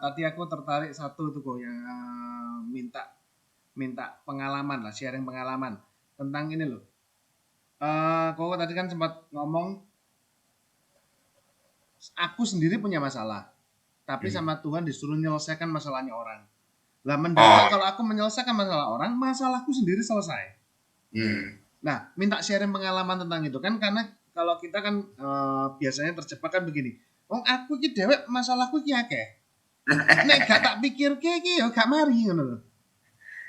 tadi aku tertarik satu tuh kok yang minta pengalaman lah, sharing pengalaman tentang ini loh. Kok tadi kan sempat ngomong aku sendiri punya masalah, tapi sama Tuhan disuruh menyelesaikan masalahnya orang. Lah mendadak kalau aku menyelesaikan masalah orang, masalahku sendiri selesai. Nah, minta sharing pengalaman tentang itu kan, karena kalau kita kan biasanya terjebak kan begini. Oh, aku ki dhewek masalahku ki akeh. Nek gak tak pikir ki ya gak mari ngono lho.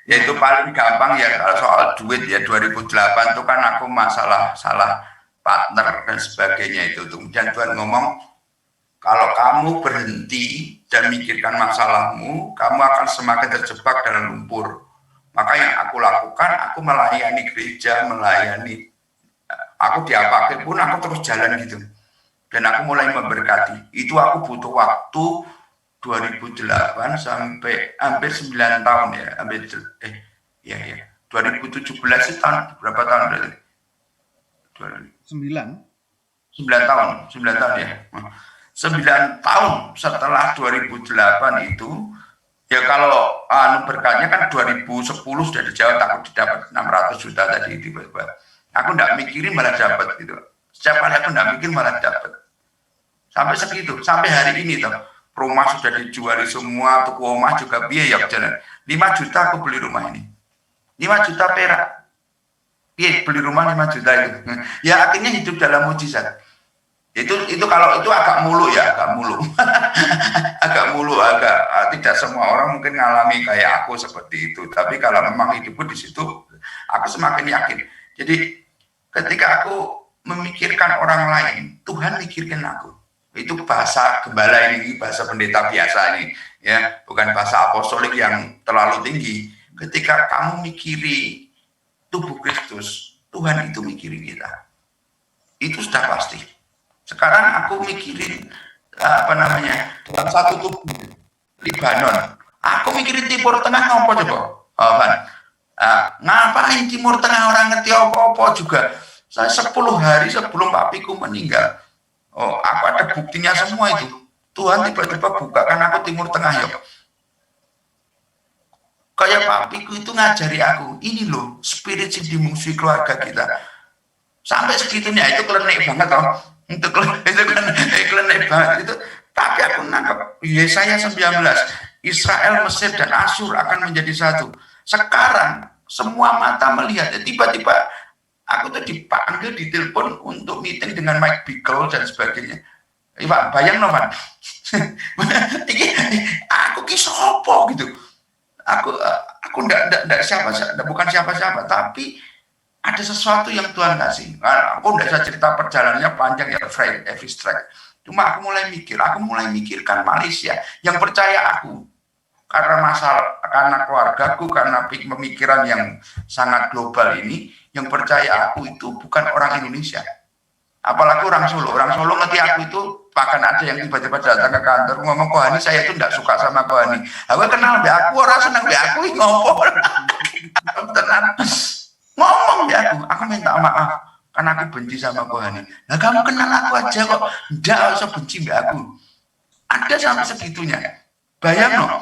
Ya itu paling gampang ya kalau soal duit ya 2008 itu kan aku masalah salah partner dan sebagainya itu. Kemudian Tuhan ngomong, kalau kamu berhenti dan mikirkan masalahmu, kamu akan semakin terjebak dalam lumpur. Maka yang aku lakukan, aku melayani gereja, aku diapakin pun aku terus jalan gitu. Dan aku mulai memberkati. Itu aku butuh waktu 2008 sampai hampir 9 tahun ya. 2017 itu tahun berapa tahun berarti? 9 tahun ya. 9 tahun setelah 2008 itu, ya kalau berkatnya kan 2010 sudah dijawab, aku didapat 600 juta tadi tiba-tiba. Aku enggak mikirin malah dapat gitu. Setiap kali aku enggak mikir malah dapat. Sampai segitu, sampai hari ini toh. Rumah sudah dijual semua, toko rumah juga biaya jalan. 5 juta aku beli rumah ini. 5 juta perak. Beli rumah 5 juta itu. Ya akhirnya hidup dalam mujizat. Itu kalau itu agak mulu ya, agak tidak semua orang mungkin ngalami kayak aku seperti itu. Tapi kalau memang hidupku di situ, aku semakin yakin. Jadi ketika aku memikirkan orang lain, Tuhan mikirin aku. Itu bahasa gembala ini, bahasa pendeta biasa ini, ya, bukan bahasa apostolik yang terlalu tinggi. Ketika kamu mikiri tubuh Kristus, Tuhan itu mikirin kita. Itu sudah pasti. Sekarang aku mikirin dalam satu tubuh Libanon. Aku mikirin Timur Tengah ngopo coba? Ngapain Timur Tengah, orang ngerti apa-apa juga. Saya 10 hari sebelum papiku meninggal. Aku ada buktinya semua itu. Tuhan tiba-tiba bukakan aku Timur Tengah ya. Kayak papiku itu ngajari aku, ini loh spirit yang dimusuhi keluarga kita. Sampai segitunya, itu klenik banget toh. Itu klenik banget itu. Tapi aku nangkep Yesaya 19, Israel, Mesir dan Asyur akan menjadi satu. Sekarang semua mata melihat. Tiba-tiba aku tuh dipanggil, ditelepon untuk meeting dengan Mike Bickle dan sebagainya. Pak, bayang no, Pak. Aku kisopo gitu. Aku enggak bukan siapa-siapa, tapi ada sesuatu yang Tuhan kasih. Aku enggak bisa cerita perjalanannya panjang ya, every strike. Cuma aku mulai mikirkan Malaysia yang percaya aku. Karena keluargaku, karena pemikiran yang sangat global ini, yang percaya aku itu bukan orang Indonesia. Apalagi orang Solo ngerti aku itu, bahkan ada yang tiba-tiba datang ke kantor ngomong, Kohani saya itu enggak suka sama Kohani. Aku kenal be aku, orang seneng be aku, ngomong. Ngomong be aku minta maaf karena aku benci sama Kohani. Nah kamu kenal aku aja kok, enggak usah benci be aku. Ada sampai segitunya. Bayang no.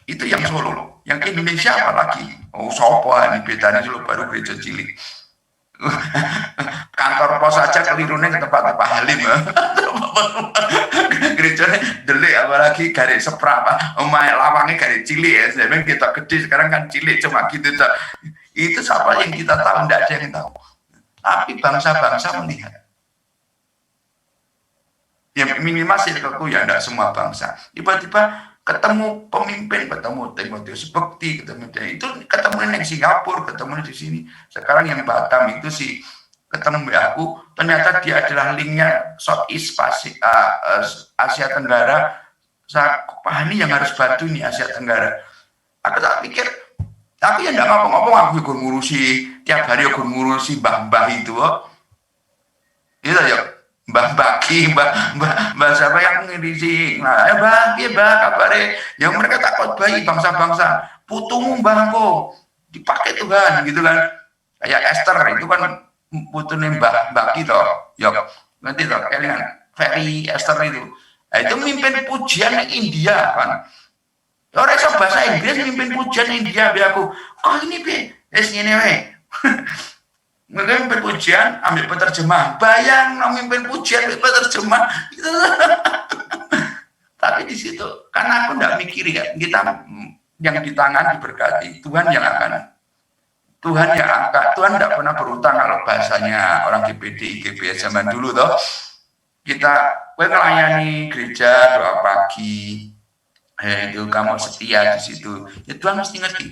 Itu yang Solo, yang Indonesia apalagi. Sopo ini bedanya dulu baru gereja cilik. Kantor pos aja kelirunya ke tempat Pak Halim. Gerejanya delik, apalagi garis seprapa, lawangnya garis cilik ya. Sebenarnya kita gede sekarang kan cilik cuma gitu. Itu siapa yang kita tahu, tidak ada yang tahu. Tapi bangsa-bangsa melihat. Ya minimal circleku ya tidak semua bangsa. Tiba-tiba ketemu pemimpin, ketemu Timotius Bekti, ketemu yang Singapura, ketemu di sini. Sekarang yang Batam itu sih ketemu aku, ternyata dia adalah linknya Southeast Asia Tenggara. Saya pahami yang harus bantu nih Asia Tenggara. Aku tak pikir, aku ya enggak ngomong-ngomong, aku ikut ngurusi tiap hari, aku ngurusi mbah-mbah itu. Itu ya. Mbah siapa yang ngirisi, mbah kabare, yang mereka takut bayi bangsa-bangsa, putumu mbahku dipakai Tuhan gitu kan, kayak Esther itu kan putunya mbah gitu, nanti toh kelingan Ferry Esther itu, itu mimpin pujian India kan, orang iso bahasa Inggris mimpin pujian India biaku, ini ini mungkin mimpin pujian ambil penerjemah, bayang mimpin pujian ambil penerjemah gitu. Tapi di situ karena aku enggak mikir ya, kita yang di tangan diberkati, Tuhan yang angkat, Tuhan enggak pernah berutang. Kalau bahasanya orang GPD IGBS zaman dulu toh, kita melayani gereja, doa pagi, itu kamu setia di situ, ya Tuhan mesti ngerti.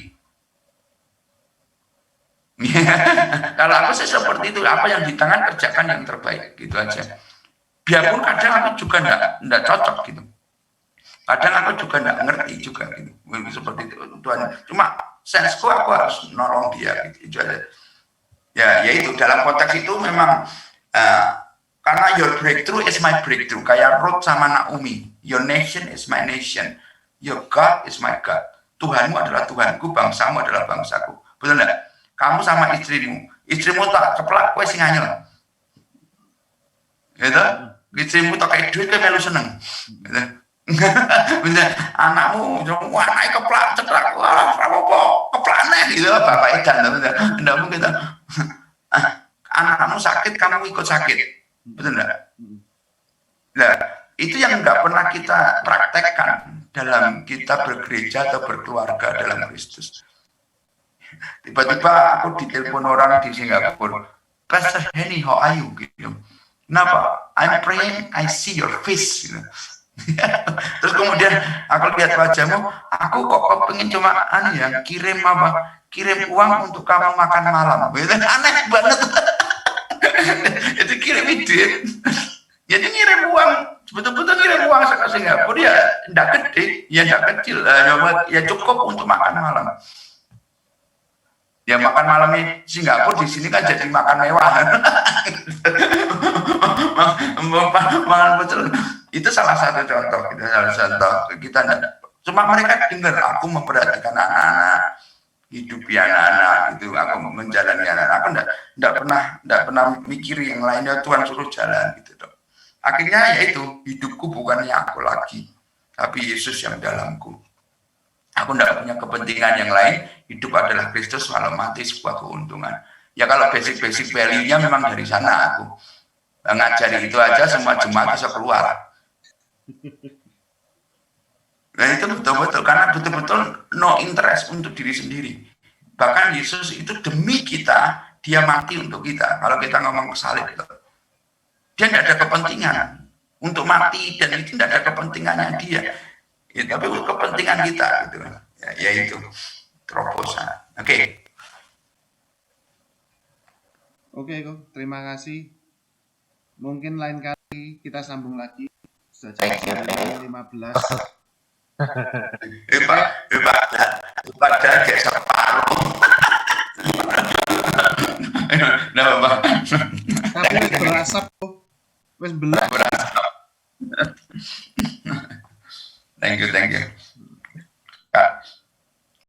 Kalau aku sih seperti itu, apa yang di tangan kerjakan yang terbaik gitu aja. Biarpun kadang aku juga enggak cocok gitu. Kadang aku juga enggak ngerti juga gitu. Seperti itu Tuhan. Cuma senseku aku harus nolong dia gitu aja. Ya itu dalam konteks itu memang karena your breakthrough is my breakthrough. Kayak Ruth sama Naomi. Your nation is my nation. Your God is my God. Tuhanmu adalah Tuhanku, bangsamu adalah bangsaku. Betul enggak? Kamu sama istrimu tak keplak, kowe sing anyel. Gitu? Istrimu tak kayak duit, kowe melu seneng. Gitu? Anakmu, anaknya keplak, ceklak, wah, apa-apa, keplak aneh, gitu, bapak edan, enggak mungkin. Anakmu sakit, kamu ikut sakit. Betul enggak? Nah, itu yang enggak pernah kita praktekkan dalam kita bergereja atau berkeluarga dalam Kristus. Tiba-tiba aku ditelepon orang di Singapura, Pastor Henny, how are you? Gitu. Kenapa? I'm praying, I see your face. Gitu. Terus kemudian aku lihat wajahmu, aku kok pengen cuma kirim uang untuk kamu makan malam. Gitu. Aneh banget. Itu kirim ide. Jadi ngirim uang, betul-betul ngirim uang ke Singapura ya enggak gede, ya enggak kecil, ya cukup untuk makan malam. Ya makan malamnya Singapura di sini kan jadi makan mewah. Makan betul. Itu salah satu contoh. Kita cuma mereka dengar aku memperhatikan anak-anak, hidupi anak-anak itu, aku menjalani anak-anak. Aku enggak pernah mikir yang lainnya, Tuhan suruh jalan gitu dong. Akhirnya yaitu hidupku bukannya aku lagi, tapi Yesus yang dalamku. Aku tidak punya kepentingan yang lain. Hidup adalah Kristus, walau mati sebuah keuntungan. Ya kalau basic value-nya memang dari sana aku ngajari itu aja, semua jemaat bisa keluar. Nah itu betul-betul, karena betul-betul no interest untuk diri sendiri. Bahkan Yesus itu demi kita, dia mati untuk kita. Kalau kita ngomong salib itu, dia tidak ada kepentingan untuk mati, dan itu tidak ada kepentingannya dia. Ya, tapi kepentingan kita gitu. Ya itu terobosan. Oke, kok. Terima kasih. Mungkin lain kali kita sambung lagi. Sudah jam 15. Hebat kayak separuh. Nah, Bapak. Tapi wis berasap kok. Wis belas. Thank you.